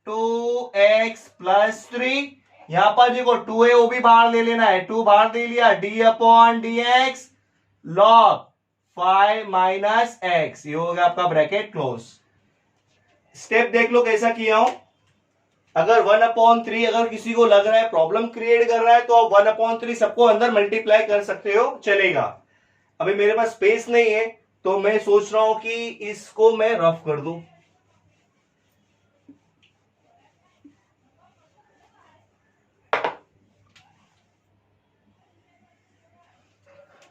2x plus 3। यहां पर देखो 2 है वो भी बाहर ले लेना है, 2 बाहर दे लिया, D upon d x log 5 minus x, ये हो गया आपका ब्रैकेट क्लोज। स्टेप देख लो कैसा किया हूं। अगर 1/3 अगर किसी को लग रहा है प्रॉब्लम क्रिएट कर रहा है तो आप 1/3 सबको अंदर मल्टीप्लाई कर सकते हो, चलेगा। अभी मेरे पास स्पेस नहीं है तो मैं सोच रहा हूं कि इसको मैं रफ कर दूं।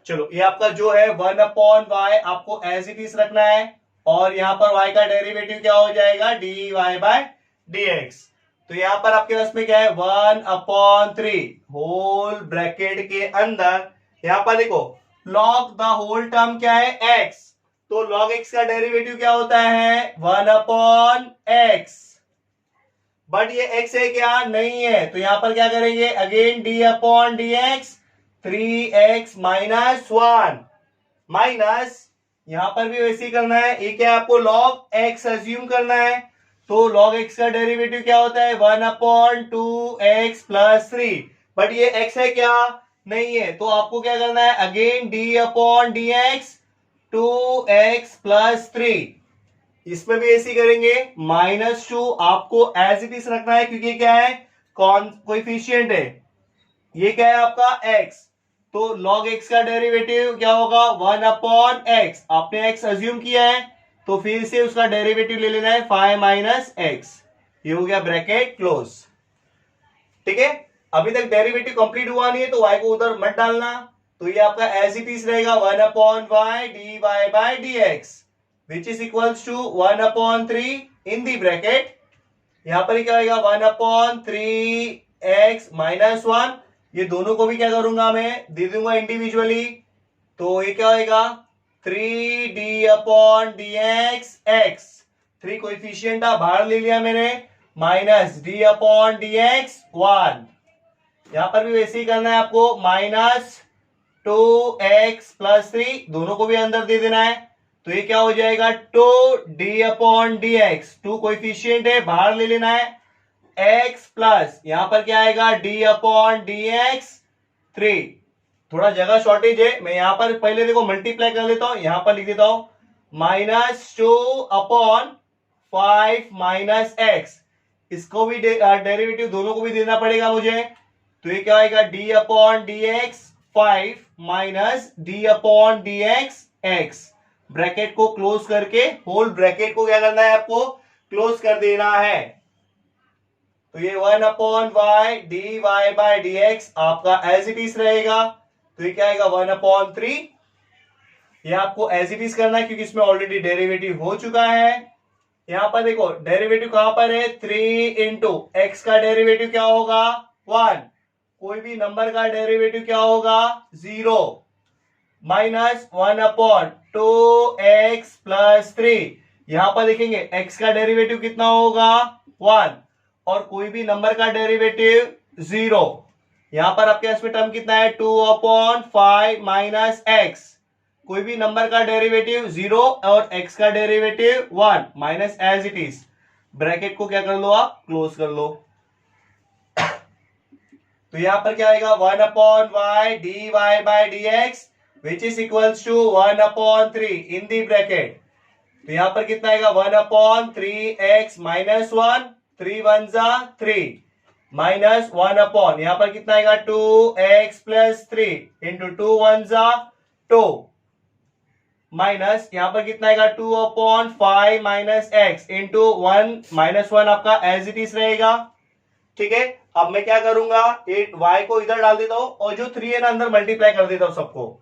चलो ये आपका जो है 1/y आपको एज इट इज रखना है, और यहां पर y का डेरिवेटिव क्या हो जाएगा, dy बाय dx। तो यहां पर आपके पास में क्या है 1/3 होल ब्रैकेट के अंदर, यहां पर देखो log द होल टर्म क्या है x, तो log x का डेरिवेटिव क्या होता है 1/x, बट ये x है क्या, नहीं है, तो यहां पर क्या करेंगे again d upon d x 3x minus 1 minus, यहां पर भी वैसे ही करना है, ये क्या है आपको log x अज्यूम करना है, तो log x का डेरिवेटिव क्या होता है 1/2x प्लस 3, बट ये x है क्या, नहीं है, तो आपको क्या करना है again d upon d x 2x plus 3, इसमें भी ऐसे करेंगे -2 आपको एज इट इज रखना है क्योंकि क्या है कोएफिशिएंट है, ये क्या है आपका x, तो log x का डेरिवेटिव क्या होगा 1/x, आपने x अज्यूम किया है तो फिर से उसका डेरिवेटिव ले लेना है 5 माइनस एक्स, ये हो गया ब्रैकेट क्लोज। ठीक है, अभी तक डेरिवेटिव कंप्लीट हुआ नहीं है तो y को उधर मत डालना, तो ये आपका एज इट इज रहेगा 1/y dy by dx which is equals to 1/3 in the bracket, यहां पर क्या आएगा 1/3x माइनस 1, ये दोनों को भी क्या करूंगा मैं दे दूंगा इंडिविजुअली, तो ये क्या होगा 3d upon dx x, 3 coefficient बाहर ले लिया मैंने, माइनस d अपॉन dx 1, यहां पर भी वैसे ही करना है आपको -2x प्लस 3, दोनों को भी अंदर दे देना है, तो ये क्या हो जाएगा 2d अपॉन dx, 2 कोएफिशिएंट है बाहर ले लेना है, x प्लस यहां पर क्या आएगा d अपॉन dx 3, थोड़ा जगह शॉर्टेज है, मैं यहां पर पहले देखो मल्टीप्लाई कर लेता हूं, यहां पर लिख देता हूं -2 अपॉन 5 माइनस एक्स, इसको भी डेरिवेटिव दोनों को भी देना पड़ेगा मुझे, तो ये क्या आएगा d upon dx 5 minus d upon dx x, bracket को क्लोज करके होल ब्रैकेट को क्या करना है आपको क्लोज कर देना है, तो ये 1/y dy बाय dx आपका एज इट इज रहेगा, तो ये क्या आएगा 1/3, ये आपको एज इट इज करना है क्योंकि इसमें ऑलरेडी डेरिवेटिव हो चुका है, यहां पर देखो डेरिवेटिव कहां पर है 3 इंटू एक्स का डेरिवेटिव क्या होगा 1, कोई भी नंबर का डेरिवेटिव क्या होगा 0, माइनस 1/2x प्लस 3, यहां पर देखेंगे x का डेरिवेटिव कितना होगा 1, और कोई भी नंबर का डेरिवेटिव 0, यहां पर आपके पास में टर्म कितना है 2/5 माइनस एक्स, कोई भी नंबर का डेरिवेटिव 0 और x का derivative 1 minus as it is, bracket को क्या कर लो आप क्लोज कर लो, तो यहां पर क्या आएगा 1/y dy by dx which is equals to 1/3 in the bracket, तो यहां पर कितना आएगा 1/3x माइनस 1, 3 1 जा 3 माइनस 1 यहां पर कितना आएगा 2x प्लस 3 इंटू 2 1 जा 2 माइनस यहां पर कितना आएगा 2/5 माइनस एक्स इंटू 1 माइनस 1 आपका एज इट इज रहेगा। ठीक है, अब मैं क्या करूंगा y को इधर डाल देता हूं और जो 3 है ना अंदर मल्टीप्लाई कर देता हूं सबको,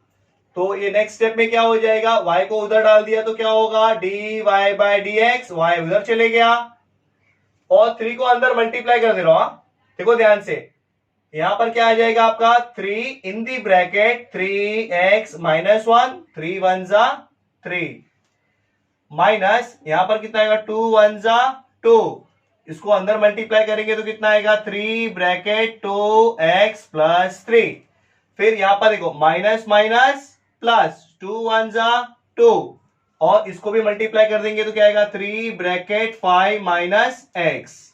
तो ये नेक्स्ट स्टेप में क्या हो जाएगा y को उधर डाल दिया तो क्या होगा dy बाय dx, y उधर चले गया और 3 को अंदर मल्टीप्लाई कर दे रहा हूं, देखो ध्यान से, यहां पर क्या आ जाएगा आपका 3 इन दी ब्रैकेट 3x माइनस 1, 3 1 जा 3 माइनस यहां पर कितना आएगा 2 1 जा 2, इसको अंदर मल्टीप्लाई करेंगे तो कितना आएगा 3 ब्रैकेट 2x प्लस 3, फिर यहां पर देखो माइनस माइनस प्लस 2 1 जा 2 और इसको भी मल्टीप्लाई कर देंगे तो क्या आएगा 3 ब्रैकेट 5 माइनस एक्स।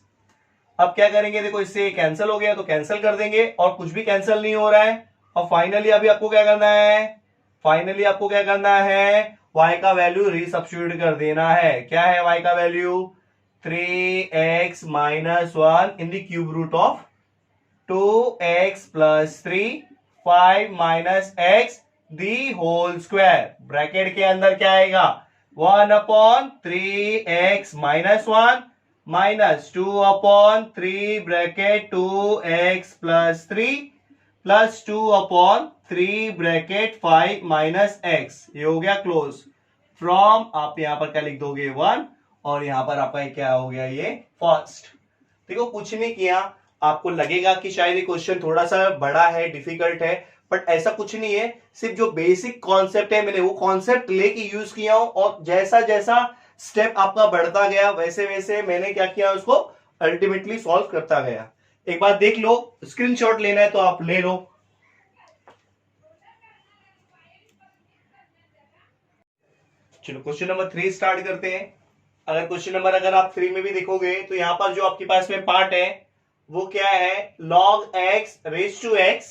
अब क्या करेंगे, देखो इससे कैंसिल हो गया तो कैंसिल कर देंगे और कुछ भी कैंसिल नहीं हो रहा है। और फाइनली अभी आपको क्या करना है, फाइनली आपको क्या करना है, y का वैल्यू रीसब्स्टिट्यूट कर देना है। क्या है y का value 3x minus 1 in the cube root of 2x plus 3 5 minus x the whole square. Bracket के अंदर क्या आएगा 1/3x minus 1 minus 2/3 bracket 2x plus 3 plus 2/3 bracket 5 minus x. ये हो गया क्लोज। फ्रॉम आप यहां पर क्या लिख दोगे 1 और यहां पर आपका क्या हो गया ये फर्स्ट। देखो कुछ नहीं किया, आपको लगेगा कि शायद ये क्वेश्चन थोड़ा सा बड़ा है, डिफिकल्ट है, बट ऐसा कुछ नहीं है। सिर्फ जो बेसिक कॉन्सेप्ट है मैंने वो कॉन्सेप्ट लेके यूज किया हूं और जैसा जैसा स्टेप आपका बढ़ता गया वैसे वैसे मैंने क्या किया उसको अल्टीमेटली सॉल्व करता गया। एक बार देख लो, स्क्रीनशॉट लेना है तो आप ले लो। चलो क्वेश्चन नंबर 3 स्टार्ट करते हैं। अगर क्वेश्चन नंबर अगर आप 3 में भी देखोगे तो यहां पर जो आपके पास में पार्ट है वो क्या है log x raise to x,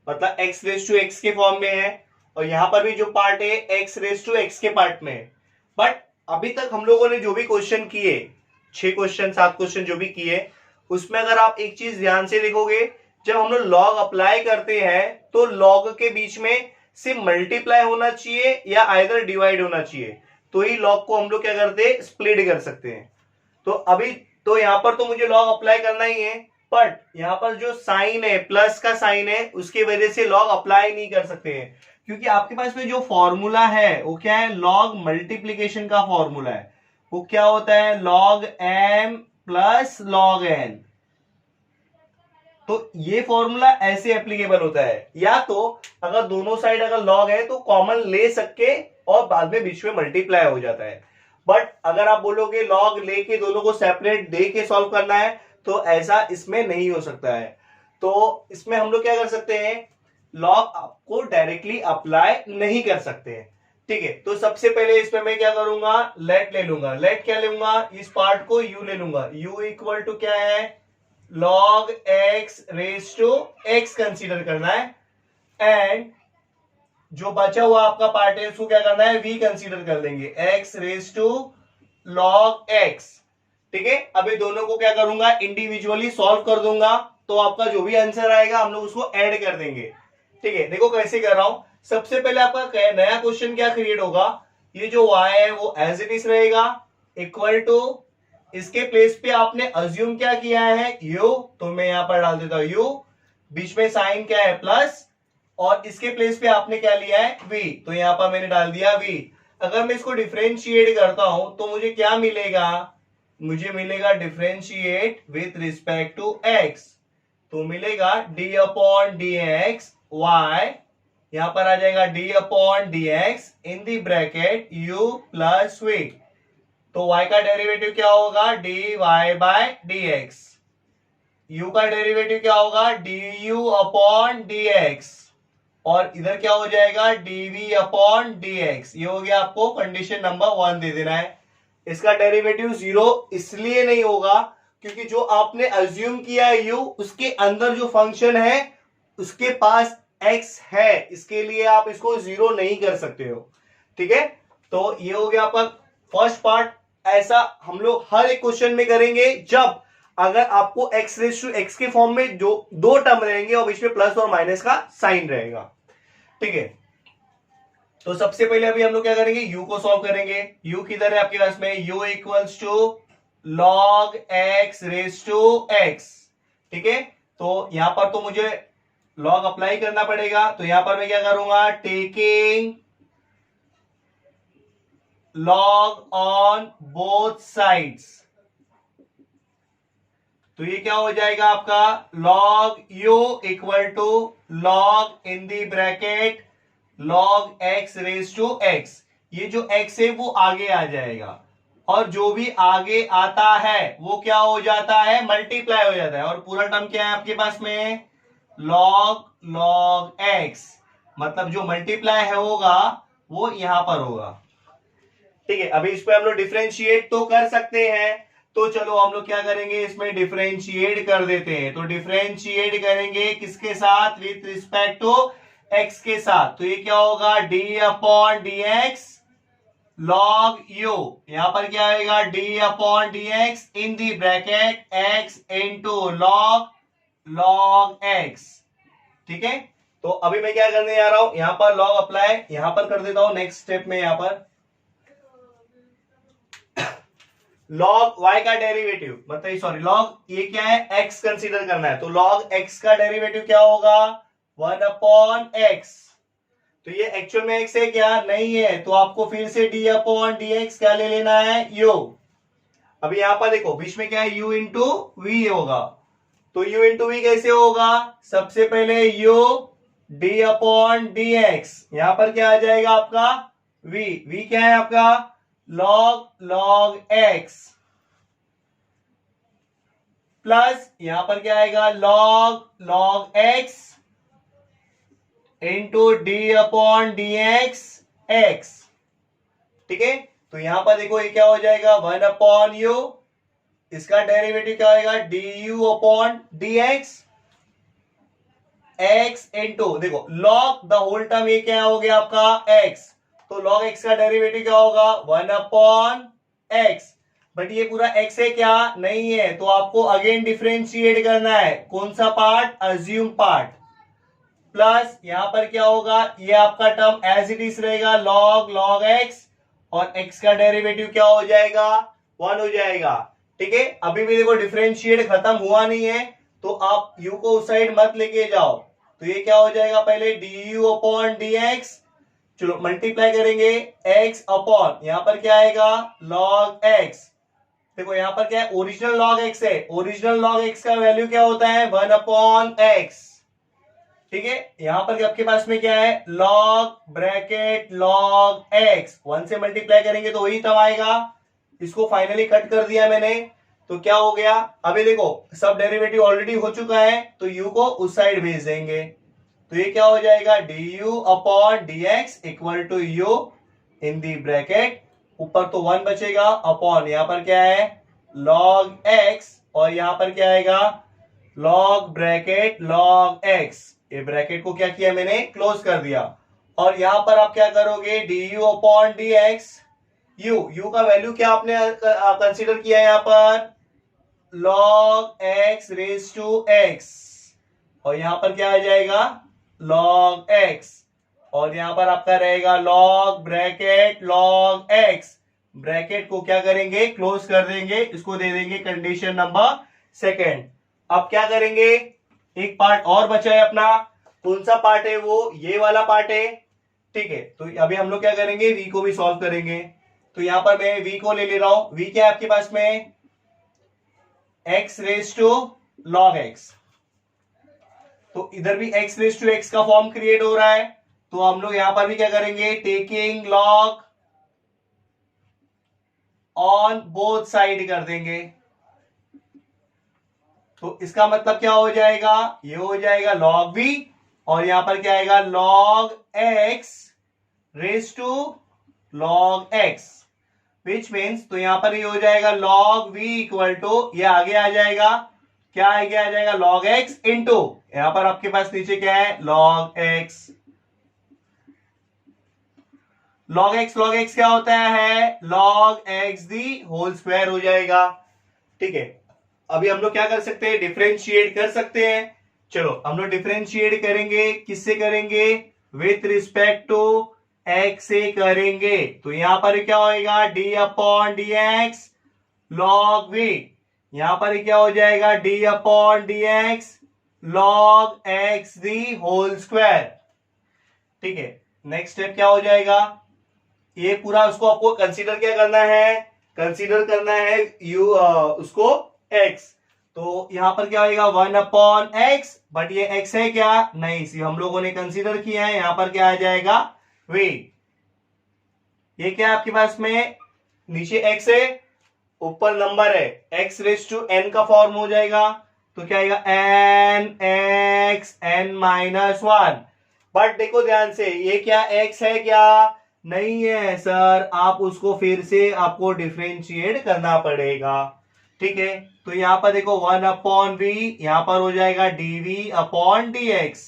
मतलब x रेज टू x के फॉर्म में है। और यहां पर भी जो पार्ट है x रेज टू x के पार्ट में है। बट अभी तक हम लोगों ने जो भी क्वेश्चन किए 6 क्वेश्चन 7 क्वेश्चन जो भी किए उसमें अगर आप एक चीज ध्यान से देखोगे, जब हम लोग लॉग अप्लाई करते हैं तो लॉग के बीच में सिर्फ मल्टीप्लाई होना चाहिए या आइदर डिवाइड होना चाहिए, तो ही लॉग को हम लोग क्या करते हैं स्प्लिट कर सकते हैं। तो अभी तो यहां पर तो मुझे लॉग अप्लाई करना ही है, बट यहां पर जो साइन है प्लस का साइन है उसकी वजह से लॉग अप्लाई नहीं कर सकते हैं, क्योंकि आपके पास में जो फॉर्मूला है वो क्या है लॉग मल्टीप्लीकेशन का फॉर्मूला है। वो क्या होता है log m plus log n। तो ये फॉर्मूला ऐसे एप्लीकेबल होता है, या तो अगर दोनों साइड अगर log है तो कॉमन ले सके और बाद में बीच में मल्टीप्लाई हो जाता है। बट अगर आप बोलोगे log लेके दोनों को सेपरेट दे के सॉल्व करना है तो ऐसा इसमें नहीं हो सकता है। तो इसमें हम लोग क्या कर सकते हैं, log आपको डायरेक्टली अप्लाई नहीं कर सकते हैं। ठीक है, तो सबसे पहले इसमें मैं क्या करूंगा लेट ले लूंगा। लेट क्या लूंगा, इस पार्ट को u ले लूंगा। u इक्वल टू क्या है log x raise to x consider करना है, एंड जो बचा हुआ आपका पार्ट है उसको क्या करना है v कंसीडर कर लेंगे x raise to log x। ठीक है, अभी दोनों को क्या करूंगा इंडिविजुअली सॉल्व कर दूंगा, तो आपका जो भी आंसर आएगा हम लोग उसको ऐड कर देंगे। ठीक है, देखो कैसे कर रहा हूं। सबसे पहले आपका नया क्वेश्चन क्या क्रिएट होगा, ये जो y है वो एज इट इज रहेगा इक्वल टू, इसके प्लेस पे आपने अज्यूम क्या किया है u, तो मैं यहां पर डाल देता हूं u, बीच में साइन क्या है प्लस, और इसके प्लेस पे आपने क्या लिया है v, तो यहां पर मैंने डाल दिया v। अगर मैं इसको डिफरेंशिएट करता हूं तो मुझे क्या मिलेगा, मुझे मिलेगा differentiate with respect to x, तो मिलेगा d upon d x y, यहां पर आ जाएगा d upon d x in the bracket u plus v। तो y का डेरिवेटिव क्या होगा dy बाय dx, u का डेरिवेटिव क्या होगा du अपॉन dx, और इधर क्या हो जाएगा dv अपॉन dx। ये हो गया, आपको कंडीशन नंबर 1 दे देना है। इसका डेरिवेटिव 0 इसलिए नहीं होगा क्योंकि जो आपने अज्यूम किया है u, उसके अंदर जो फंक्शन है उसके पास x है, इसके लिए आप इसको 0 नहीं कर सकते हो। ठीक है, तो ये हो गया आपका फर्स्ट पार्ट। ऐसा हम लोग हर एक क्वेश्चन में करेंगे जब अगर आपको x रेज टू x के फॉर्म में जो दो टर्म रहेंगे और बीच में प्लस और माइनस का साइन रहेगा। ठीक है, तो सबसे पहले अभी हम लोग क्या करेंगे u को सॉल्व करेंगे। u किधर है आपके पास में, u equals to log x raise to x। ठीक है, तो यहां पर तो मुझे log अप्लाई करना पड़ेगा, तो यहां पर मैं क्या करूंगा taking log on both sides, तो ये क्या हो जाएगा आपका log u equal to log in the bracket log x raise to x। ये जो x है वो आगे आ जाएगा, और जो भी आगे आता है वो क्या हो जाता है मल्टीप्लाई हो जाता है, और पूरा टर्म क्या है आपके पास में log x, मतलब जो मल्टीप्लाई है होगा वो यहां पर होगा। ठीक है, अभी इस पे हम लोग डिफरेंशिएट तो कर सकते हैं, तो चलो हम लोग क्या करेंगे, इसमें डिफरेंशिएट कर देते हैं। तो डिफरेंशिएट करेंगे किसके साथ, विथ रिस्पेक्ट टू एक्स के साथ। तो ये क्या होगा, d upon d x log u, यहां पर क्या आएगा, d upon d x in the bracket x into log x. ठीक है, तो अभी मैं क्या करने जा रहा हूं, यहां पर लॉग अप्लाई यहां पर कर देता हूं नेक्स्ट स्टेप में। यहां पर लॉग y का डेरिवेटिव मतलब सॉरी लॉग ये क्या है, x कंसीडर करना है, तो लॉग x का डेरिवेटिव क्या होगा, 1 अपॉन एक्स। तो ये एक्चुअल में x है क्या, नहीं है, तो आपको फिर से d अपॉन डी एक्स क्या ले लेना है, u। अभी यहां पर देखो बीच में क्या है, u इंटू वी होगा। तो u इंटू वी कैसे होगा, सबसे पहले u d upon d x, यहां पर क्या आ जाएगा आपका v क्या है आपका, लॉग x प्लस यहां पर क्या आएगा, log x into D upon d x. ठीक है, तो यहां पर देखो ये क्या हो जाएगा, 1 अपॉन यू, इसका डेरिवेटिव क्या होगा, D u upon d x into देखो लॉग द होल टर्म ये क्या हो गया आपका x, तो log x का डेरिवेटिव क्या होगा, 1 अपॉन x। बट ये पूरा x है क्या, नहीं है, तो आपको अगेन डिफरेंशिएट करना है, कौन सा पार्ट, अज्यूम पार्ट। प्लस यहां पर क्या होगा, ये आपका टर्म एज इट इज रहेगा, लॉग x, और x का डेरिवेटिव क्या हो जाएगा, 1 हो जाएगा। ठीक है, अभी भी देखो डिफरेंशिएट खत्म हुआ नहीं है, तो आप u को उस साइड मत लेके जाओ। तो ये क्या हो जाएगा, पहले D u upon d x, चलो मल्टीप्लाई करेंगे x अपॉन यहां पर क्या आएगा, लॉग x। देखो यहां पर क्या है, ओरिजिनल लॉग x है, ओरिजिनल लॉग x का वैल्यू क्या होता है, 1 अपॉन x। ठीक है, यहां पर आपके पास में क्या है, लॉग ब्रैकेट लॉग x, 1 से मल्टीप्लाई करेंगे तो वही तब आएगा। इसको फाइनली कट कर दिया मैंने, तो क्या हो गया, अभी देखो सब डेरिवेटिव ऑलरेडी हो चुका है, तो u को उस साइड भेज देंगे। तो ये क्या हो जाएगा, d u upon d x equal to u in the bracket, ऊपर तो 1 बचेगा, अपॉन यहां पर क्या है, लॉग x, और यहां पर क्या आएगा, लॉग ब्रैकेट लॉग x। ये ब्रैकेट को क्या किया मैंने, क्लोज कर दिया। और यहां पर आप क्या करोगे, d u upon d x, u का वैल्यू क्या आपने कंसीडर किया है यहां पर, log x raise to x, और यहां पर क्या आ जाएगा, लॉग x, और यहां पर आपका रहेगा log bracket log x। Bracket को क्या करेंगे, क्लोज कर देंगे, इसको दे देंगे कंडीशन नंबर सेकेंड। अब क्या करेंगे, एक पार्ट और बचा है अपना, कौन सा पार्ट है वो, ये वाला पार्ट है। ठीक है, तो अभी हम लोग क्या करेंगे, v को भी सॉल्व करेंगे। तो यहां पर मैं v को ले ले रहा हूं, v क्या है आपके पास में, x raise to log x, तो इधर भी x रेज टू x का फॉर्म क्रिएट हो रहा है, तो हम लोग यहां पर भी क्या करेंगे, taking log on both side कर देंगे। तो इसका मतलब क्या हो जाएगा, ये हो जाएगा log v, और यहां पर क्या आएगा, log x raise to log x, which means, तो यहां पर ये हो जाएगा log v इक्वल टू, ये आगे आ जाएगा, क्या आगे आ जाएगा, log x इंटू यहां पर आपके पास नीचे क्या है, log x। log x क्या होता है, log x the whole square हो जाएगा। ठीक है, अभी हम लोग क्या कर सकते हैं, डिफरेंशिएट कर सकते हैं। चलो हम लोग डिफरेंशिएट करेंगे, किससे करेंगे, विथ रिस्पेक्ट टू x से करेंगे। तो यहां पर क्या होएगा, d upon d x log v, यहां पर क्या हो जाएगा, d upon d x log x the whole square. ठीक है, नेक्स्ट स्टेप क्या हो जाएगा, ये पूरा उसको आपको कंसीडर क्या करना है, कंसीडर करना है उसको x। तो यहां पर क्या होगा, 1 अपॉन x, बट ये x है क्या, नहीं, इसी हम लोगों ने कंसीडर किया है, यहां पर क्या आ जाएगा, v। ये क्या आपके पास में, नीचे x है, ऊपर नंबर है, x रेज टू n का फॉर्म हो जाएगा, तो क्या आएगा, n x n minus 1। But देखो ध्यान से, ये क्या x है क्या, नहीं है सर, आप उसको फिर से आपको डिफरेंशिएट करना पड़ेगा। ठीक है, तो यहां पर देखो 1/v, यहां पर हो जाएगा dv/dx।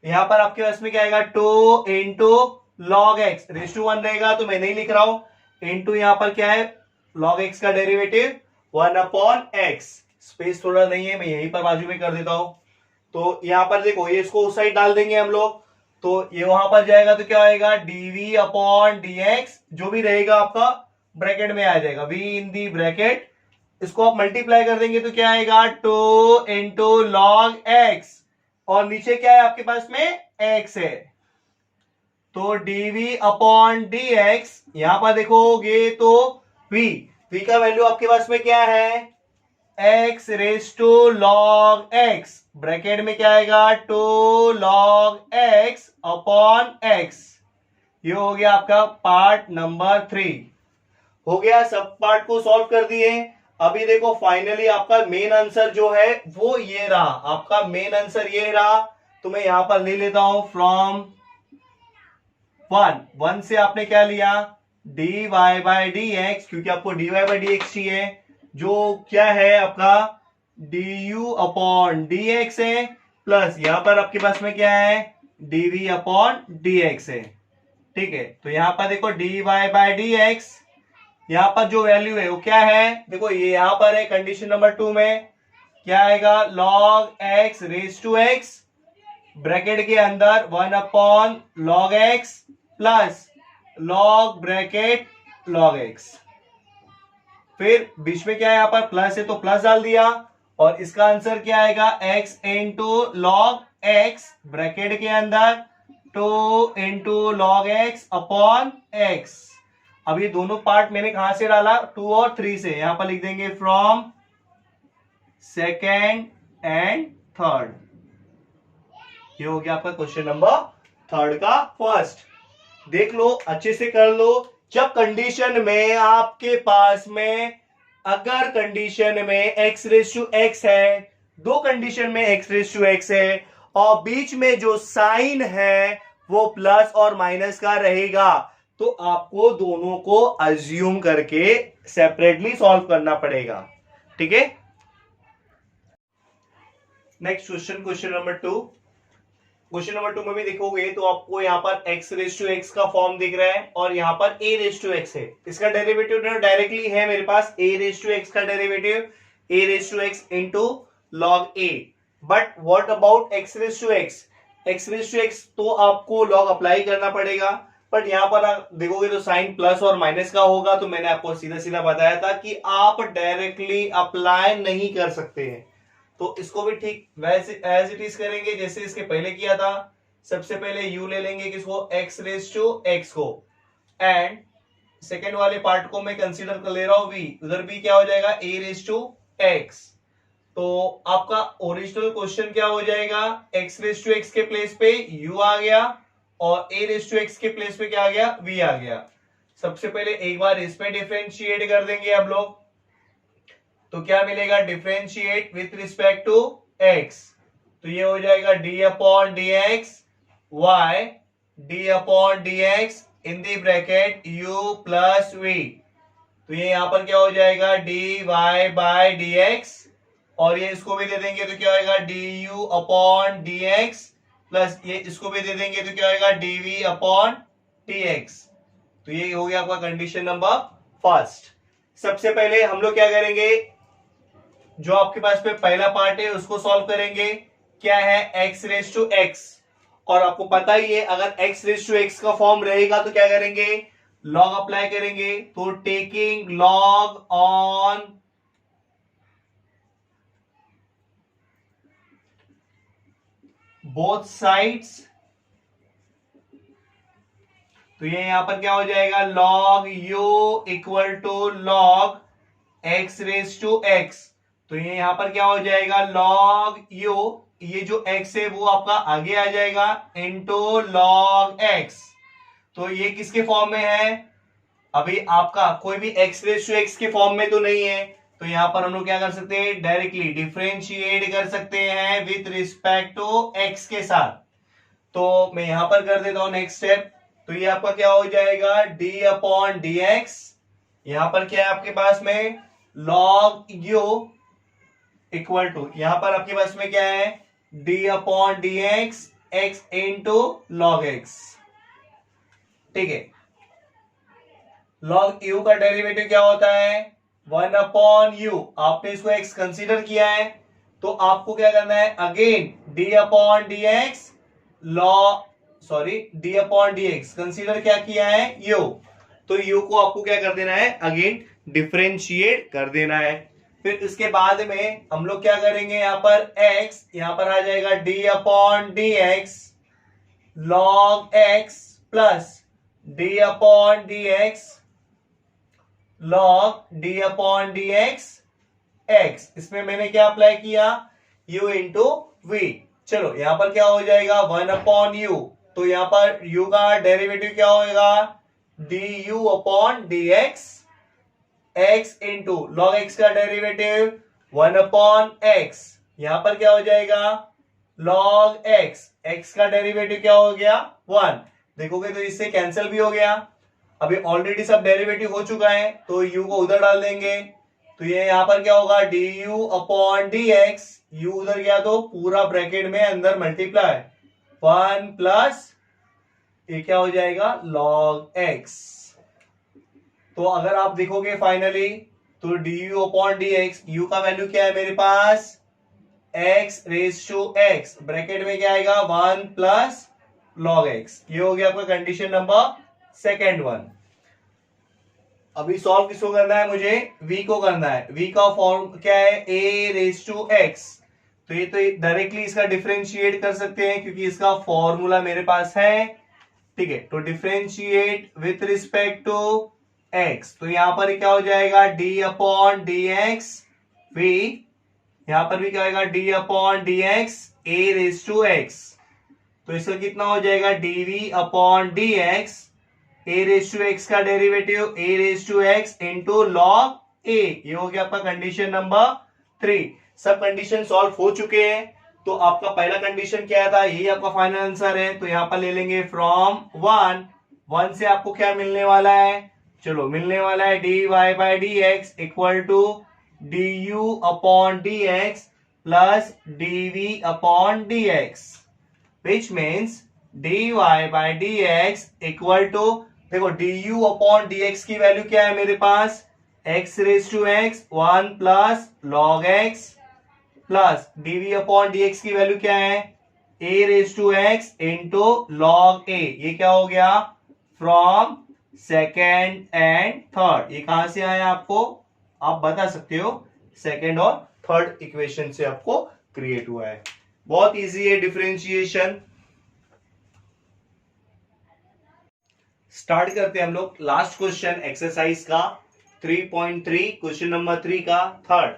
यहां पर आपके पास में क्या आएगा 2 into log x raise to 1 रहेगा, तो मैं नहीं लिख रहा हूं। इंटू यहां पर क्या है लॉग एक्स का डेरिवेटिव 1/x। स्पेस थोड़ा नहीं है, मैं यहीं पर बाजू में कर देता हूं। तो यहां पर देखो ये इसको उस साइड डाल देंगे हम लोग, तो ये वहां पर जाएगा तो क्या आएगा dv/dx, जो भी रहेगा आपका ब्रैकेट में आ जाएगा v इन दी ब्रैकेट। इसको आप मल्टीप्लाई कर देंगे तो क्या आएगा 2 इंटू लॉग एक्स, और नीचे क्या है आपके पास में x है, तो dv/dx यहां पर देखोगे तो v का वैल्यू आपके पास में क्या है x raise to log x, bracket में क्या आएगा 2 log x/x। ये हो गया आपका पार्ट नंबर 3। हो गया, सब पार्ट को सॉल्व कर दिए। अभी देखो फाइनली आपका मेन आंसर जो है वो ये रहा, आपका मेन आंसर ये रहा। तो मैं यहां पर ले लेता हूं फ्रॉम 1 से आपने क्या लिया dy/dx, क्योंकि आपको dy/dx चाहिए, जो क्या है आपका du/dx है, प्लस यहां पर आपके पास में क्या है dv/dx है। ठीक है, तो यहां पर देखो dy/dx, यहां पर जो वैल्यू है वो क्या है, देखो ये यहां पर है कंडीशन नंबर 2 में क्या आएगा log x raise to x, bracket के अंदर 1/log x plus log bracket log x। फिर बीच में क्या है यहां पर प्लस है तो प्लस डाल दिया, और इसका आंसर क्या आएगा x into log x, bracket के अंदर 2 इंटू लॉग x/x। अब ये दोनों पार्ट मैंने कहां से डाला 2 और 3 से, यहां पर लिख देंगे फ्रॉम सेकेंड एंड थर्ड। ये हो गया आपका क्वेश्चन नंबर 3 का फर्स्ट। देख लो अच्छे से कर लो। जब कंडीशन में आपके पास में अगर कंडीशन में x रेस टू x है, दो कंडीशन में x रेस टू x है, और बीच में जो साइन है वो प्लस और माइनस का रहेगा, तो आपको दोनों को अज्यूम करके सेपरेटली सॉल्व करना पड़ेगा। ठीक है, next question, question number 2। Question number 2 में भी देखोगे तो आपको यहाँ पर x रेस टू x का फॉर्म दिख रहा है, और यहाँ पर a रेस टू x है। इसका डेरिवेटिव डायरेक्टली है मेरे पास a रेस टू x का derivative a raise to x into log a। But what about x raise to x, x raise to x तो आपको लॉग अप्लाई करना पड़ेगा, बट यहाँ पर आप देखोगे तो साइन प्लस और माइनस का होगा। तो मैंने आपको सीधा सीधा बताया था कि आप डायरेक्टली अप्लाई नहीं कर सकते हैं, तो इसको भी ठीक वैसे एज इट इज करेंगे जैसे इसके पहले किया था। सबसे पहले u ले लेंगे किसको x रेस टू x को, एंड सेकेंड वाले पार्ट को मैं कंसीडर कर ले रहा हूं v, उधर भी क्या हो जाएगा a रेस टू x। तो आपका ओरिजिनल क्वेश्चन क्या हो जाएगा x रेस टू x के प्लेस पे u आ गया, और a रेस टू x के प्लेस पे क्या आ गया v आ गया। सबसे पहले एक बार इसमें डिफरेंशिएट कर देंगे हम लोग, तो क्या मिलेगा differentiate with respect to x, तो ये हो जाएगा d/dx y d/dx in the bracket u plus v, तो ये यहां पर क्या हो जाएगा dy/dx, और ये इसको भी दे देंगे तो क्या होगा du/dx, प्लस ये इसको भी दे देंगे तो क्या होगा dv/dx। तो ये हो गया आपका कंडीशन नंबर फर्स्ट। सबसे पहले हम लोग क्या करेंगे, जो आपके पास में पहला पार्ट है उसको सॉल्व करेंगे। क्या है x रेस टू x, और आपको पता ही है अगर x रेस टू x का फॉर्म रहेगा तो क्या करेंगे लॉग अप्लाई करेंगे, तो taking log on both sides, तो ये यहां पर क्या हो जाएगा log u equal to log x raise to x, तो ये यहां पर क्या हो जाएगा log u, ये जो x है वो आपका आगे आ जाएगा इंटू log x। तो ये किसके फॉर्म में है, अभी आपका कोई भी x रेस टू x के फॉर्म में तो नहीं है, तो यहां पर हम लोग क्या कर सकते हैं डायरेक्टली डिफरेंशिएट कर सकते हैं विथ रिस्पेक्ट टू x के साथ। तो मैं यहां पर कर देता हूं नेक्स्ट स्टेप, तो ये आपका क्या हो जाएगा डी अपॉन डी एक्स। यहां पर क्या है आपके पास में लॉग यू इक्वल टू, यहां पर आपके पास में क्या है D upon d x x into log x. ठीक है, लॉग यू का डेरिवेटिव क्या होता है 1 अपॉन यू। आपने इसको एक्स कंसीडर किया है तो आपको क्या करना है again D upon d x D upon d x consider क्या किया है यू, तो यू को आपको क्या कर देना है अगेन डिफरेंशिएट कर देना है। फिर इसके बाद में हम लोग क्या करेंगे यहां पर x यहां पर आ जाएगा d upon d x log x plus D upon d x log D upon d x x. इसमें मैंने क्या अप्लाई किया u इंटू वी। चलो यहां पर क्या हो जाएगा 1 अपॉन यू, तो यहां पर u का डेरिवेटिव क्या होगा D u upon d x x into log x का डेरिवेटिव 1 अपॉन एक्स। यहां पर क्या हो जाएगा लॉग एक्स, एक्स का डेरिवेटिव क्या हो गया 1। देखोगे तो इससे कैंसिल भी हो गया। अभी ऑलरेडी सब डेरिवेटिव हो चुका है तो u को उधर डाल देंगे, तो ये यहां पर क्या होगा D u upon d x, you उधर गया तो पूरा ब्रैकेट में अंदर मल्टीप्लाई 1 प्लस ये क्या हो जाएगा लॉग एक्स। तो अगर आप देखोगे फाइनली तो d u upon d x, u का वैल्यू क्या है मेरे पास x raise to x, bracket में क्या आएगा 1 प्लस लॉग एक्स। ये हो गया आपका कंडीशन नंबर सेकेंड वन। अभी सॉल्व किसको करना है मुझे v को करना है। v का फॉर्म क्या है a रेज टू x, तो ये तो डायरेक्टली इसका डिफरेंशिएट कर सकते हैं क्योंकि इसका फॉर्मूला मेरे पास है। ठीक है, तो differentiate with respect to x, तो यहां पर क्या हो जाएगा d upon d x v, यहां पर भी क्या आएगा d upon d x a raise to x, तो इसका कितना हो जाएगा dv upon d x a raise to x का derivative a raise to x into log a। ये हो गया आपका कंडीशन नंबर 3। सब कंडीशन सॉल्व हो चुके हैं, तो आपका पहला कंडीशन क्या था यही आपका फाइनल आंसर है। तो यहां पर ले लेंगे फ्रॉम 1 से आपको क्या मिलने वाला है, चलो मिलने वाला है d y by d x equal to d u upon d x plus d v upon d x, which means d y by d x equal to, देखो d u upon d x की वैल्यू क्या है मेरे पास x raise to x 1 plus log x plus d v upon d x की वैल्यू क्या है a raise to x into log a. ये क्या हो गया फ्रॉम सेकेंड एंड थर्ड। ये कहां से आया आपको आप बता सकते हो, सेकेंड और थर्ड इक्वेशन से आपको क्रिएट हुआ है। बहुत इजी है डिफरेंशिएशन। स्टार्ट करते हैं हम लोग लास्ट क्वेश्चन एक्सरसाइज का 3.3 क्वेश्चन नंबर 3 का थर्ड।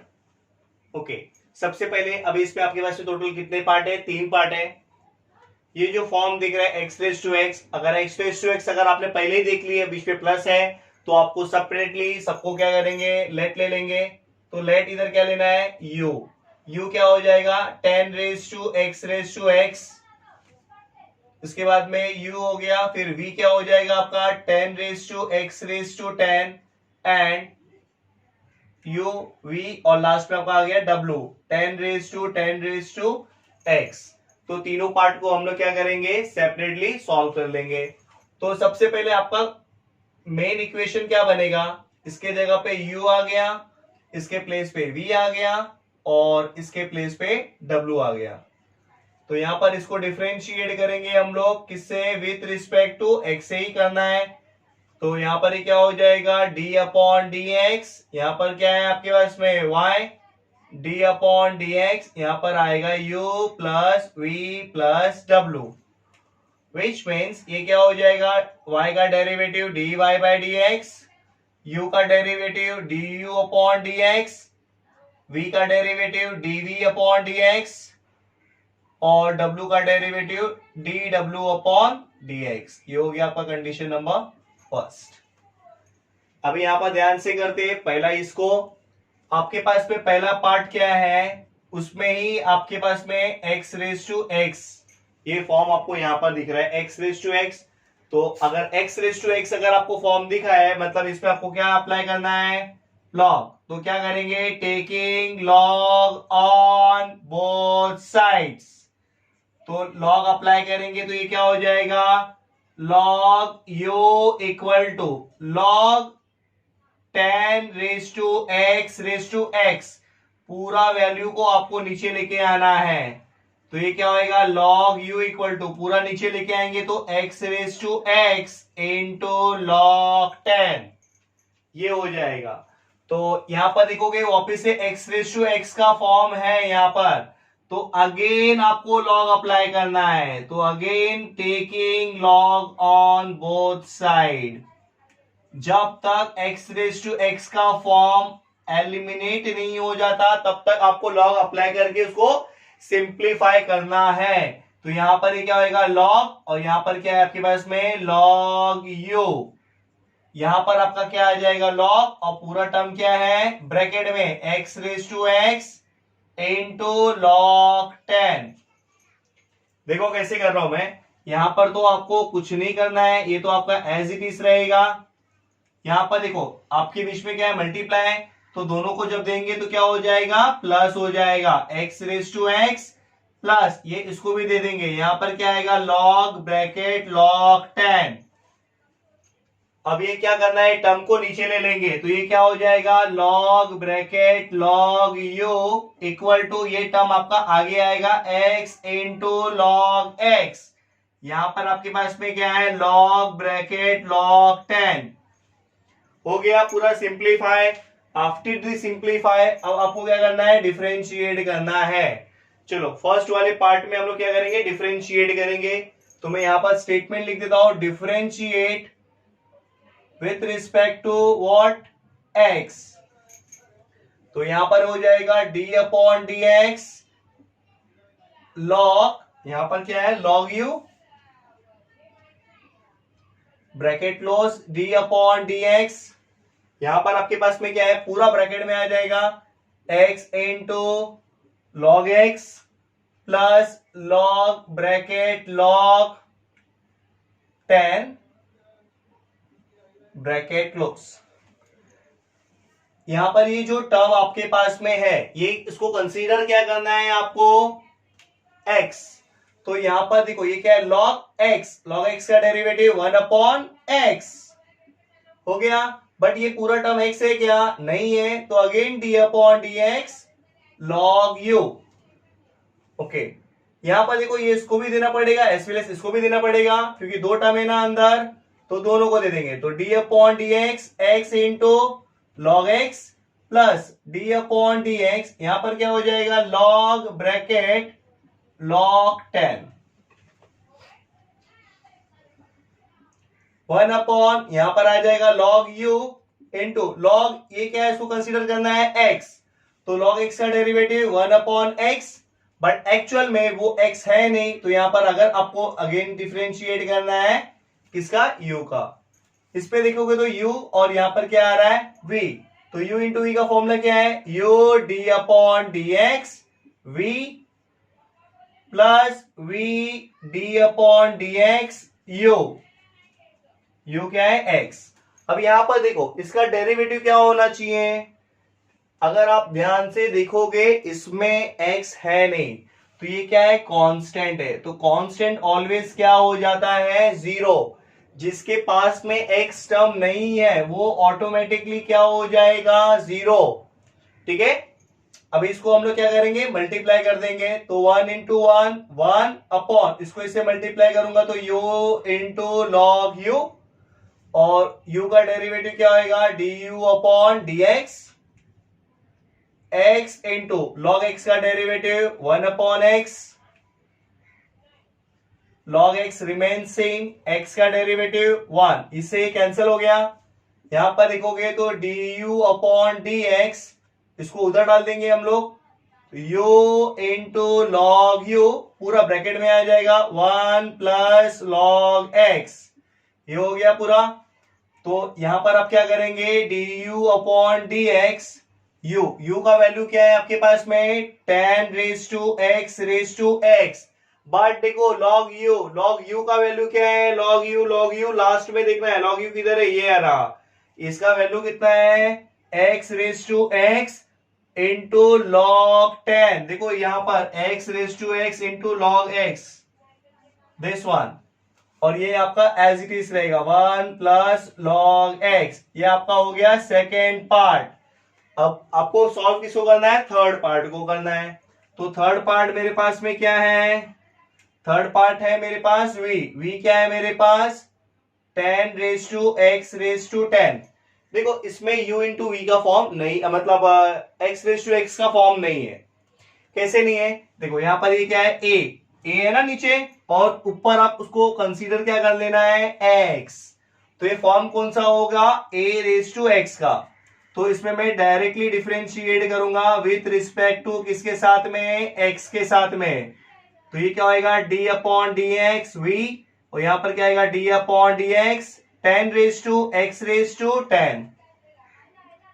ओके, सबसे पहले अभी इसमें आपके पास टोटल कितने पार्ट है 3 पार्ट है। ये जो फॉर्म दिख रहा है एक्स रेज टू एक्स, अगर एक्स रेज टू एक्स अगर आपने पहले ही देख लिया बीच में प्लस है तो आपको सेपरेटली सबको क्या करेंगे लेट ले लेंगे। तो लेट इधर क्या लेना है यू क्या हो जाएगा 10 रेज टू एक्स, इसके बाद में u हो गया, फिर v क्या हो जाएगा आपका 10 raise to x raise to 10 and u v और लास्ट में आपका आ गया w 10 रेज टू x। तो तीनों पार्ट को हम लोग क्या करेंगे सेपरेटली सॉल्व कर लेंगे। तो सबसे पहले आपका मेन इक्वेशन क्या बनेगा, इसके जगह पे u आ गया, इसके प्लेस पे v आ गया और इसके प्लेस पे w आ गया। तो यहां पर इसको डिफरेंशिएट करेंगे हम लोग किससे विथ रिस्पेक्ट टू x से ही करना है। तो यहां पर क्या हो जाएगा d अपॉन डी एक्स, यहां पर क्या है आपके पास में y, d upon d x यहां पर आएगा u plus v plus w, which means ये क्या हो जाएगा y का derivative dy by d x, u का derivative du upon d x, v का derivative dv upon d x और w का डेरिवेटिव dw अपॉन dx। ये हो गया आपका कंडीशन नंबर फर्स्ट। अभी यहां पर ध्यान से करते हैं पहला इसको, आपके पास में पहला पार्ट क्या है उसमें ही आपके पास में x रेज टू एक्स, ये फॉर्म आपको यहां पर दिख रहा है x रेज टू एक्स। तो अगर x रेस टू एक्स अगर आपको फॉर्म दिखा है, मतलब इस पे आपको क्या अप्लाई करना है, log। तो क्या करेंगे, taking log on both sides. तो log अप्लाई करेंगे तो ये क्या हो जाएगा, log u equal to log 10 raise to x, पूरा वैल्यू को आपको नीचे लेके आना है। तो ये क्या होगा, log u इक्वल टू पूरा नीचे लेके आएंगे तो x raise to x into log 10, ये हो जाएगा। तो यहां पर देखोगे वापिस से x रेस टू x का फॉर्म है यहां पर, तो अगेन आपको log अप्लाई करना है। तो again taking log on both side, जब तक x रेस टू x का फॉर्म एलिमिनेट नहीं हो जाता तब तक आपको log अप्लाई करके उसको सिंप्लीफाई करना है। तो यहां पर ये क्या होगा, log, और यहां पर क्या है आपके पास में log u, यहां पर आपका क्या आ जाएगा log, और पूरा टर्म क्या है ब्रैकेट में x raise to x into log 10। देखो कैसे कर रहा हूं मैं, यहां पर तो आपको कुछ नहीं करना है, ये तो आपका एज इट इज रहेगा। यहां पर देखो आपके बीच में क्या है, मल्टीप्लाई, तो दोनों को जब देंगे तो क्या हो जाएगा, प्लस हो जाएगा, x raise to x plus ये इसको भी दे देंगे, यहां पर क्या आएगा log ब्रैकेट log 10। अब ये क्या करना है, टर्म को नीचे ले लेंगे तो ये क्या हो जाएगा, log bracket log u equal to ये टर्म आपका आगे आएगा x इंटू log x, यहां पर आपके पास में क्या है log ब्रैकेट log 10। हो गया पूरा सिंप्लीफाई। आफ्टर द सिंप्लीफाई अब आपको क्या करना है, डिफरेंशिएट करना है। चलो फर्स्ट वाले पार्ट में हम लोग क्या करेंगे, डिफरेंशिएट करेंगे। तो मैं यहां पर स्टेटमेंट लिख देता हूं, differentiate with respect to what, x। तो यहां पर हो जाएगा d upon d x log, यहां पर क्या है log u bracket close d upon d x, यहां पर आपके पास में क्या है पूरा ब्रैकेट में आ जाएगा x into log x plus log bracket log 10 bracket close. यहां पर ये जो टर्म आपके पास में है, ये इसको कंसीडर क्या करना है आपको, x। तो यहां पर देखो ये क्या है log x का डेरिवेटिव 1 अपॉन x हो गया, बट ये पूरा टर्म x है क्या, नहीं है, तो again d upon d x log u। Okay, यहां पर देखो ये इसको भी देना पड़ेगा एस वेल एस इसको भी देना पड़ेगा, क्योंकि दो टर्म है ना अंदर, तो दोनों को दे देंगे। तो d upon d x x into log x plus d upon d x, यहां पर क्या हो जाएगा log ब्रैकेट log 10 1 अपॉन, यहां पर आ जाएगा log u इंटू log, ये क्या है इसको कंसीडर करना है x, तो log x का derivative 1 upon x, but actual में वो x है नहीं, तो यहां पर अगर आपको अगेन डिफरेंशिएट करना है किसका, u का, इस पे देखोगे तो u और यहां पर क्या आ रहा है v, तो u इंटू v का फॉर्मूला क्या है, u d upon d x v plus v d upon d x u क्या है x। अब यहां पर देखो इसका डेरिवेटिव क्या होना चाहिए, अगर आप ध्यान से देखोगे इसमें x है नहीं, तो ये क्या है कांस्टेंट है, तो कांस्टेंट ऑलवेज क्या हो जाता है जीरो, जिसके पास में x टर्म नहीं है वो ऑटोमेटिकली क्या हो जाएगा जीरो। ठीक है, अब इसको हम लोग क्या करेंगे, मल्टीप्लाई कर देंगे, तो 1 इंटू 1 अपॉन, इसको इससे मल्टीप्लाई करूंगा तो u इंटू लॉग u, और u का डेरिवेटिव क्या होगा, du upon dx, x into log x का derivative 1 upon x, log x remain same, x का डेरिवेटिव 1, इससे कैंसिल हो गया। यहां पर देखोगे तो du अपॉन dx, इसको उधर डाल देंगे हम लोग, u इंटू लॉग u, पूरा ब्रैकेट में आ जाएगा 1 प्लस log x, ये हो गया पूरा। तो यहां पर आप क्या करेंगे, du अपॉन dx, u का वैल्यू क्या है आपके पास में 10 raise to x raise to x, but देखो लॉग यू का वैल्यू क्या है, लॉग यू लास्ट में देखना है, लॉग यू किधर है, ये आ रहा, इसका वैल्यू कितना है, x raise to x into log 10। देखो यहां पर x raise to x into log x, this one, और ये आपका एज इट इज रहेगा 1 प्लस लॉग एक्स। ये आपका हो गया सेकेंड पार्ट। अब आपको सॉल्व किसको करना है, थर्ड पार्ट को करना है। तो थर्ड पार्ट मेरे पास में क्या है, थर्ड पार्ट है मेरे पास वी क्या है मेरे पास, 10 raise to x raise to 10। देखो इसमें u इंटू वी का फॉर्म नहीं, मतलब एक्स रेस टू एक्स का फॉर्म नहीं है। कैसे नहीं है, देखो यहां पर ये क्या है, ए है ना नीचे, और ऊपर आप उसको कंसीडर क्या कर लेना है, x। तो ये फॉर्म कौन सा होगा, a रेस टू x का। तो इसमें मैं डायरेक्टली डिफरेंशिएट करूंगा विथ रिस्पेक्ट टू किसके साथ में, x के साथ में। तो ये क्या होगा, d upon d x v, और यहां पर क्या आएगा, d upon d x 10 raise to x raise to 10।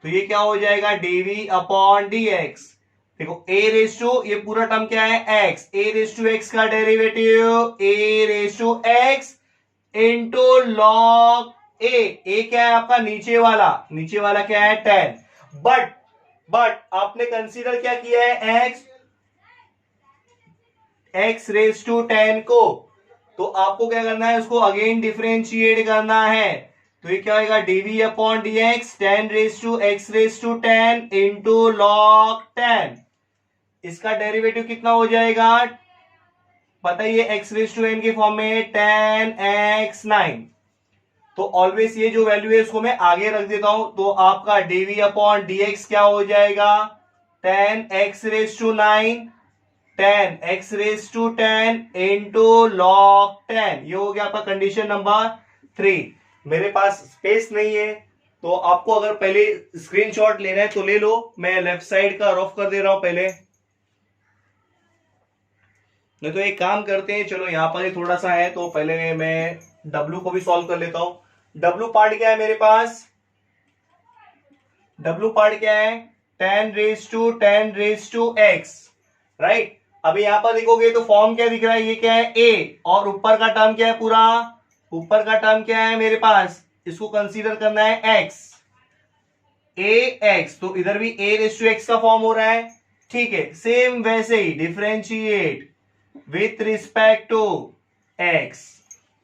तो ये क्या हो जाएगा, dv अपॉन dx। देखो a रेस टू, ये पूरा टर्म क्या है, x, a raise to x का derivative a raise to x into log a क्या है आपका, नीचे वाला क्या है 10। बट आपने कंसीडर क्या किया है, x रेस टू 10 को, तो आपको क्या करना है, उसको अगेन डिफरेंशिएट करना है। तो ये क्या होगा, dv upon dx 10 raise to x raise to 10 into log 10। इसका डेरिवेटिव कितना हो जाएगा, पता ही है, x रेस टू n के फॉर्म में 10x9। तो ऑलवेज ये जो वैल्यू है इसको मैं आगे रख देता हूं, तो आपका dv अपॉन dx क्या हो जाएगा, 10x raise to 9, 10x raise to 10 into log 10। ये हो गया आपका कंडीशन नंबर 3। मेरे पास स्पेस नहीं है, तो आपको अगर पहले स्क्रीनशॉट लेना है तो ले लो, मैं लेफ्ट साइड का रफ कर दे रहा हूं पहले। नहीं तो एक काम करते हैं, चलो यहां पर ही थोड़ा सा है, तो पहले मैं W को भी सॉल्व कर लेता हूं। W पार्ट क्या है मेरे पास, W पार्ट क्या है, 10 रेस टू x, राइट। अभी यहां पर देखोगे तो फॉर्म क्या दिख रहा है, ये क्या है a, और ऊपर का टर्म क्या है, पूरा ऊपर का टर्म क्या है मेरे पास, इसको कंसीडर करना है x, ax, तो इधर भी a रेस टू x का फॉर्म हो रहा है, ठीक है। सेम वैसे ही differentiate with respect to x,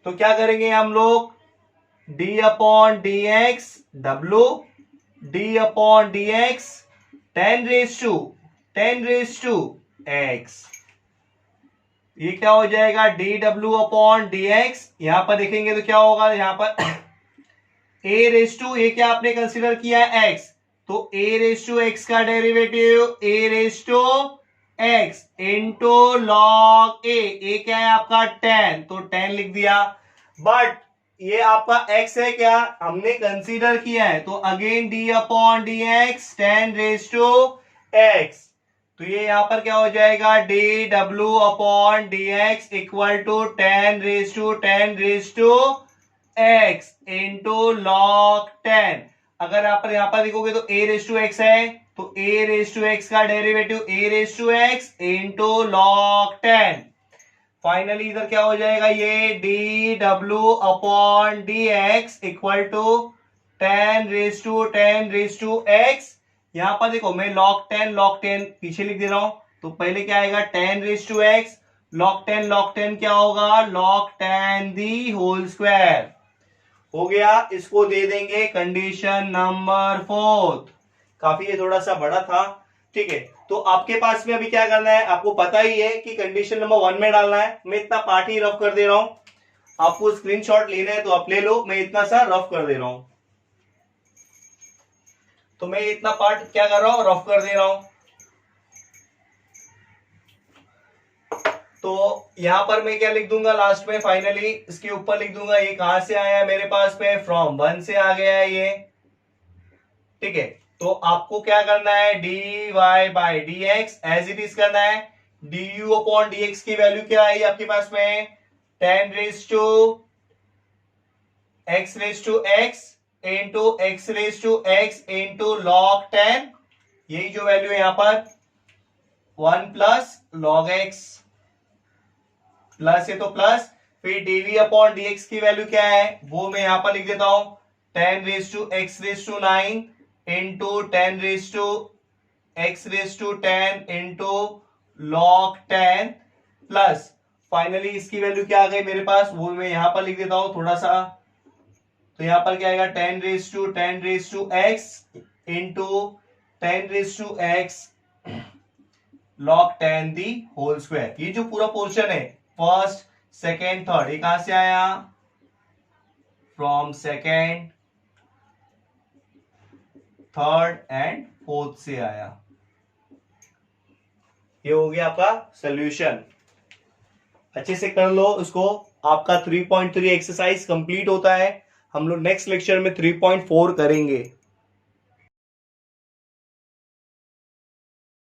तो क्या करेंगे हम लोग, d अपॉन डी एक्स डब्ल्यू, d upon d x 10 raise to x। ये क्या हो जाएगा, डी डब्ल्यू अपॉन डी एक्स। यहां पर देखेंगे तो क्या होगा, यहां पर a रेस टू, ये क्या आपने कंसीडर किया है x, तो a रेस टू x का derivative a raise to x into log a क्या है आपका 10, तो 10 लिख दिया। बट ये आपका x है क्या, हमने कंसीडर किया है, तो again d upon d x 10 raise to x। तो ये यहां पर क्या हो जाएगा, डी डब्ल्यू upon d x equal to 10 raise to x into log 10। अगर आप यहां पर देखोगे तो a रेस टू x है, तो a रेस टू x का derivative a raise to x into log 10। Finally इधर क्या हो जाएगा, ये डी डब्ल्यू upon d x equal to 10 raise to x। यहां पर देखो मैं लॉग 10 पीछे लिख दे रहा हूं, तो पहले क्या आएगा 10 रेस टू x, लॉग 10 क्या होगा, लॉग 10 दी होल स्क्वायर हो गया। इसको दे देंगे कंडीशन नंबर 4। काफी ये थोड़ा सा बड़ा था, ठीक है। तो आपके पास में अभी क्या करना है, आपको पता ही है कि कंडीशन नंबर 1 में डालना है। मैं इतना पार्ट ही रफ कर दे रहा हूं, आपको स्क्रीनशॉट लेना है तो आप ले लो, मैं इतना सा रफ कर दे रहा हूं। तो मैं इतना पार्ट क्या कर रहा हूं, रफ कर दे रहा हूं। तो यहां पर मैं क्या लिख दूंगा लास्ट में, फाइनली इसके ऊपर लिख दूंगा, ये कहां से आया है मेरे पास में, फ्रॉम 1 से आ गया है ये, ठीक है। तो आपको क्या करना है, d y by d x as it is करना है। D u upon d x की वैल्यू क्या आई आपके पास में, 10 raise to x into x into log 10। यही जो वैल्यू है यहां पर 1 प्लस लॉग x। प्लस है तो प्लस, फिर dv अपॉन dx की वैल्यू क्या है वो मैं यहां पर लिख देता हूं 10⁻⁹ into 10⁻x⁻10 into log 10 plus finally इसकी वैल्यू क्या आ गई मेरे पास वो मैं यहां पर लिख देता हूं थोड़ा सा, तो यहां पर क्या आएगा 10⁻10⁻x into 10⁻x log 10 the whole square. ये जो पूरा पोर्शन है फर्स्ट सेकेंड थर्ड, ये कहां से आया from second third and fourth से आया। ये हो गया आपका सोल्यूशन, अच्छे से कर लो इसको। आपका 3.3 एक्सरसाइज कंप्लीट होता है। हम लोग नेक्स्ट लेक्चर में 3.4 करेंगे।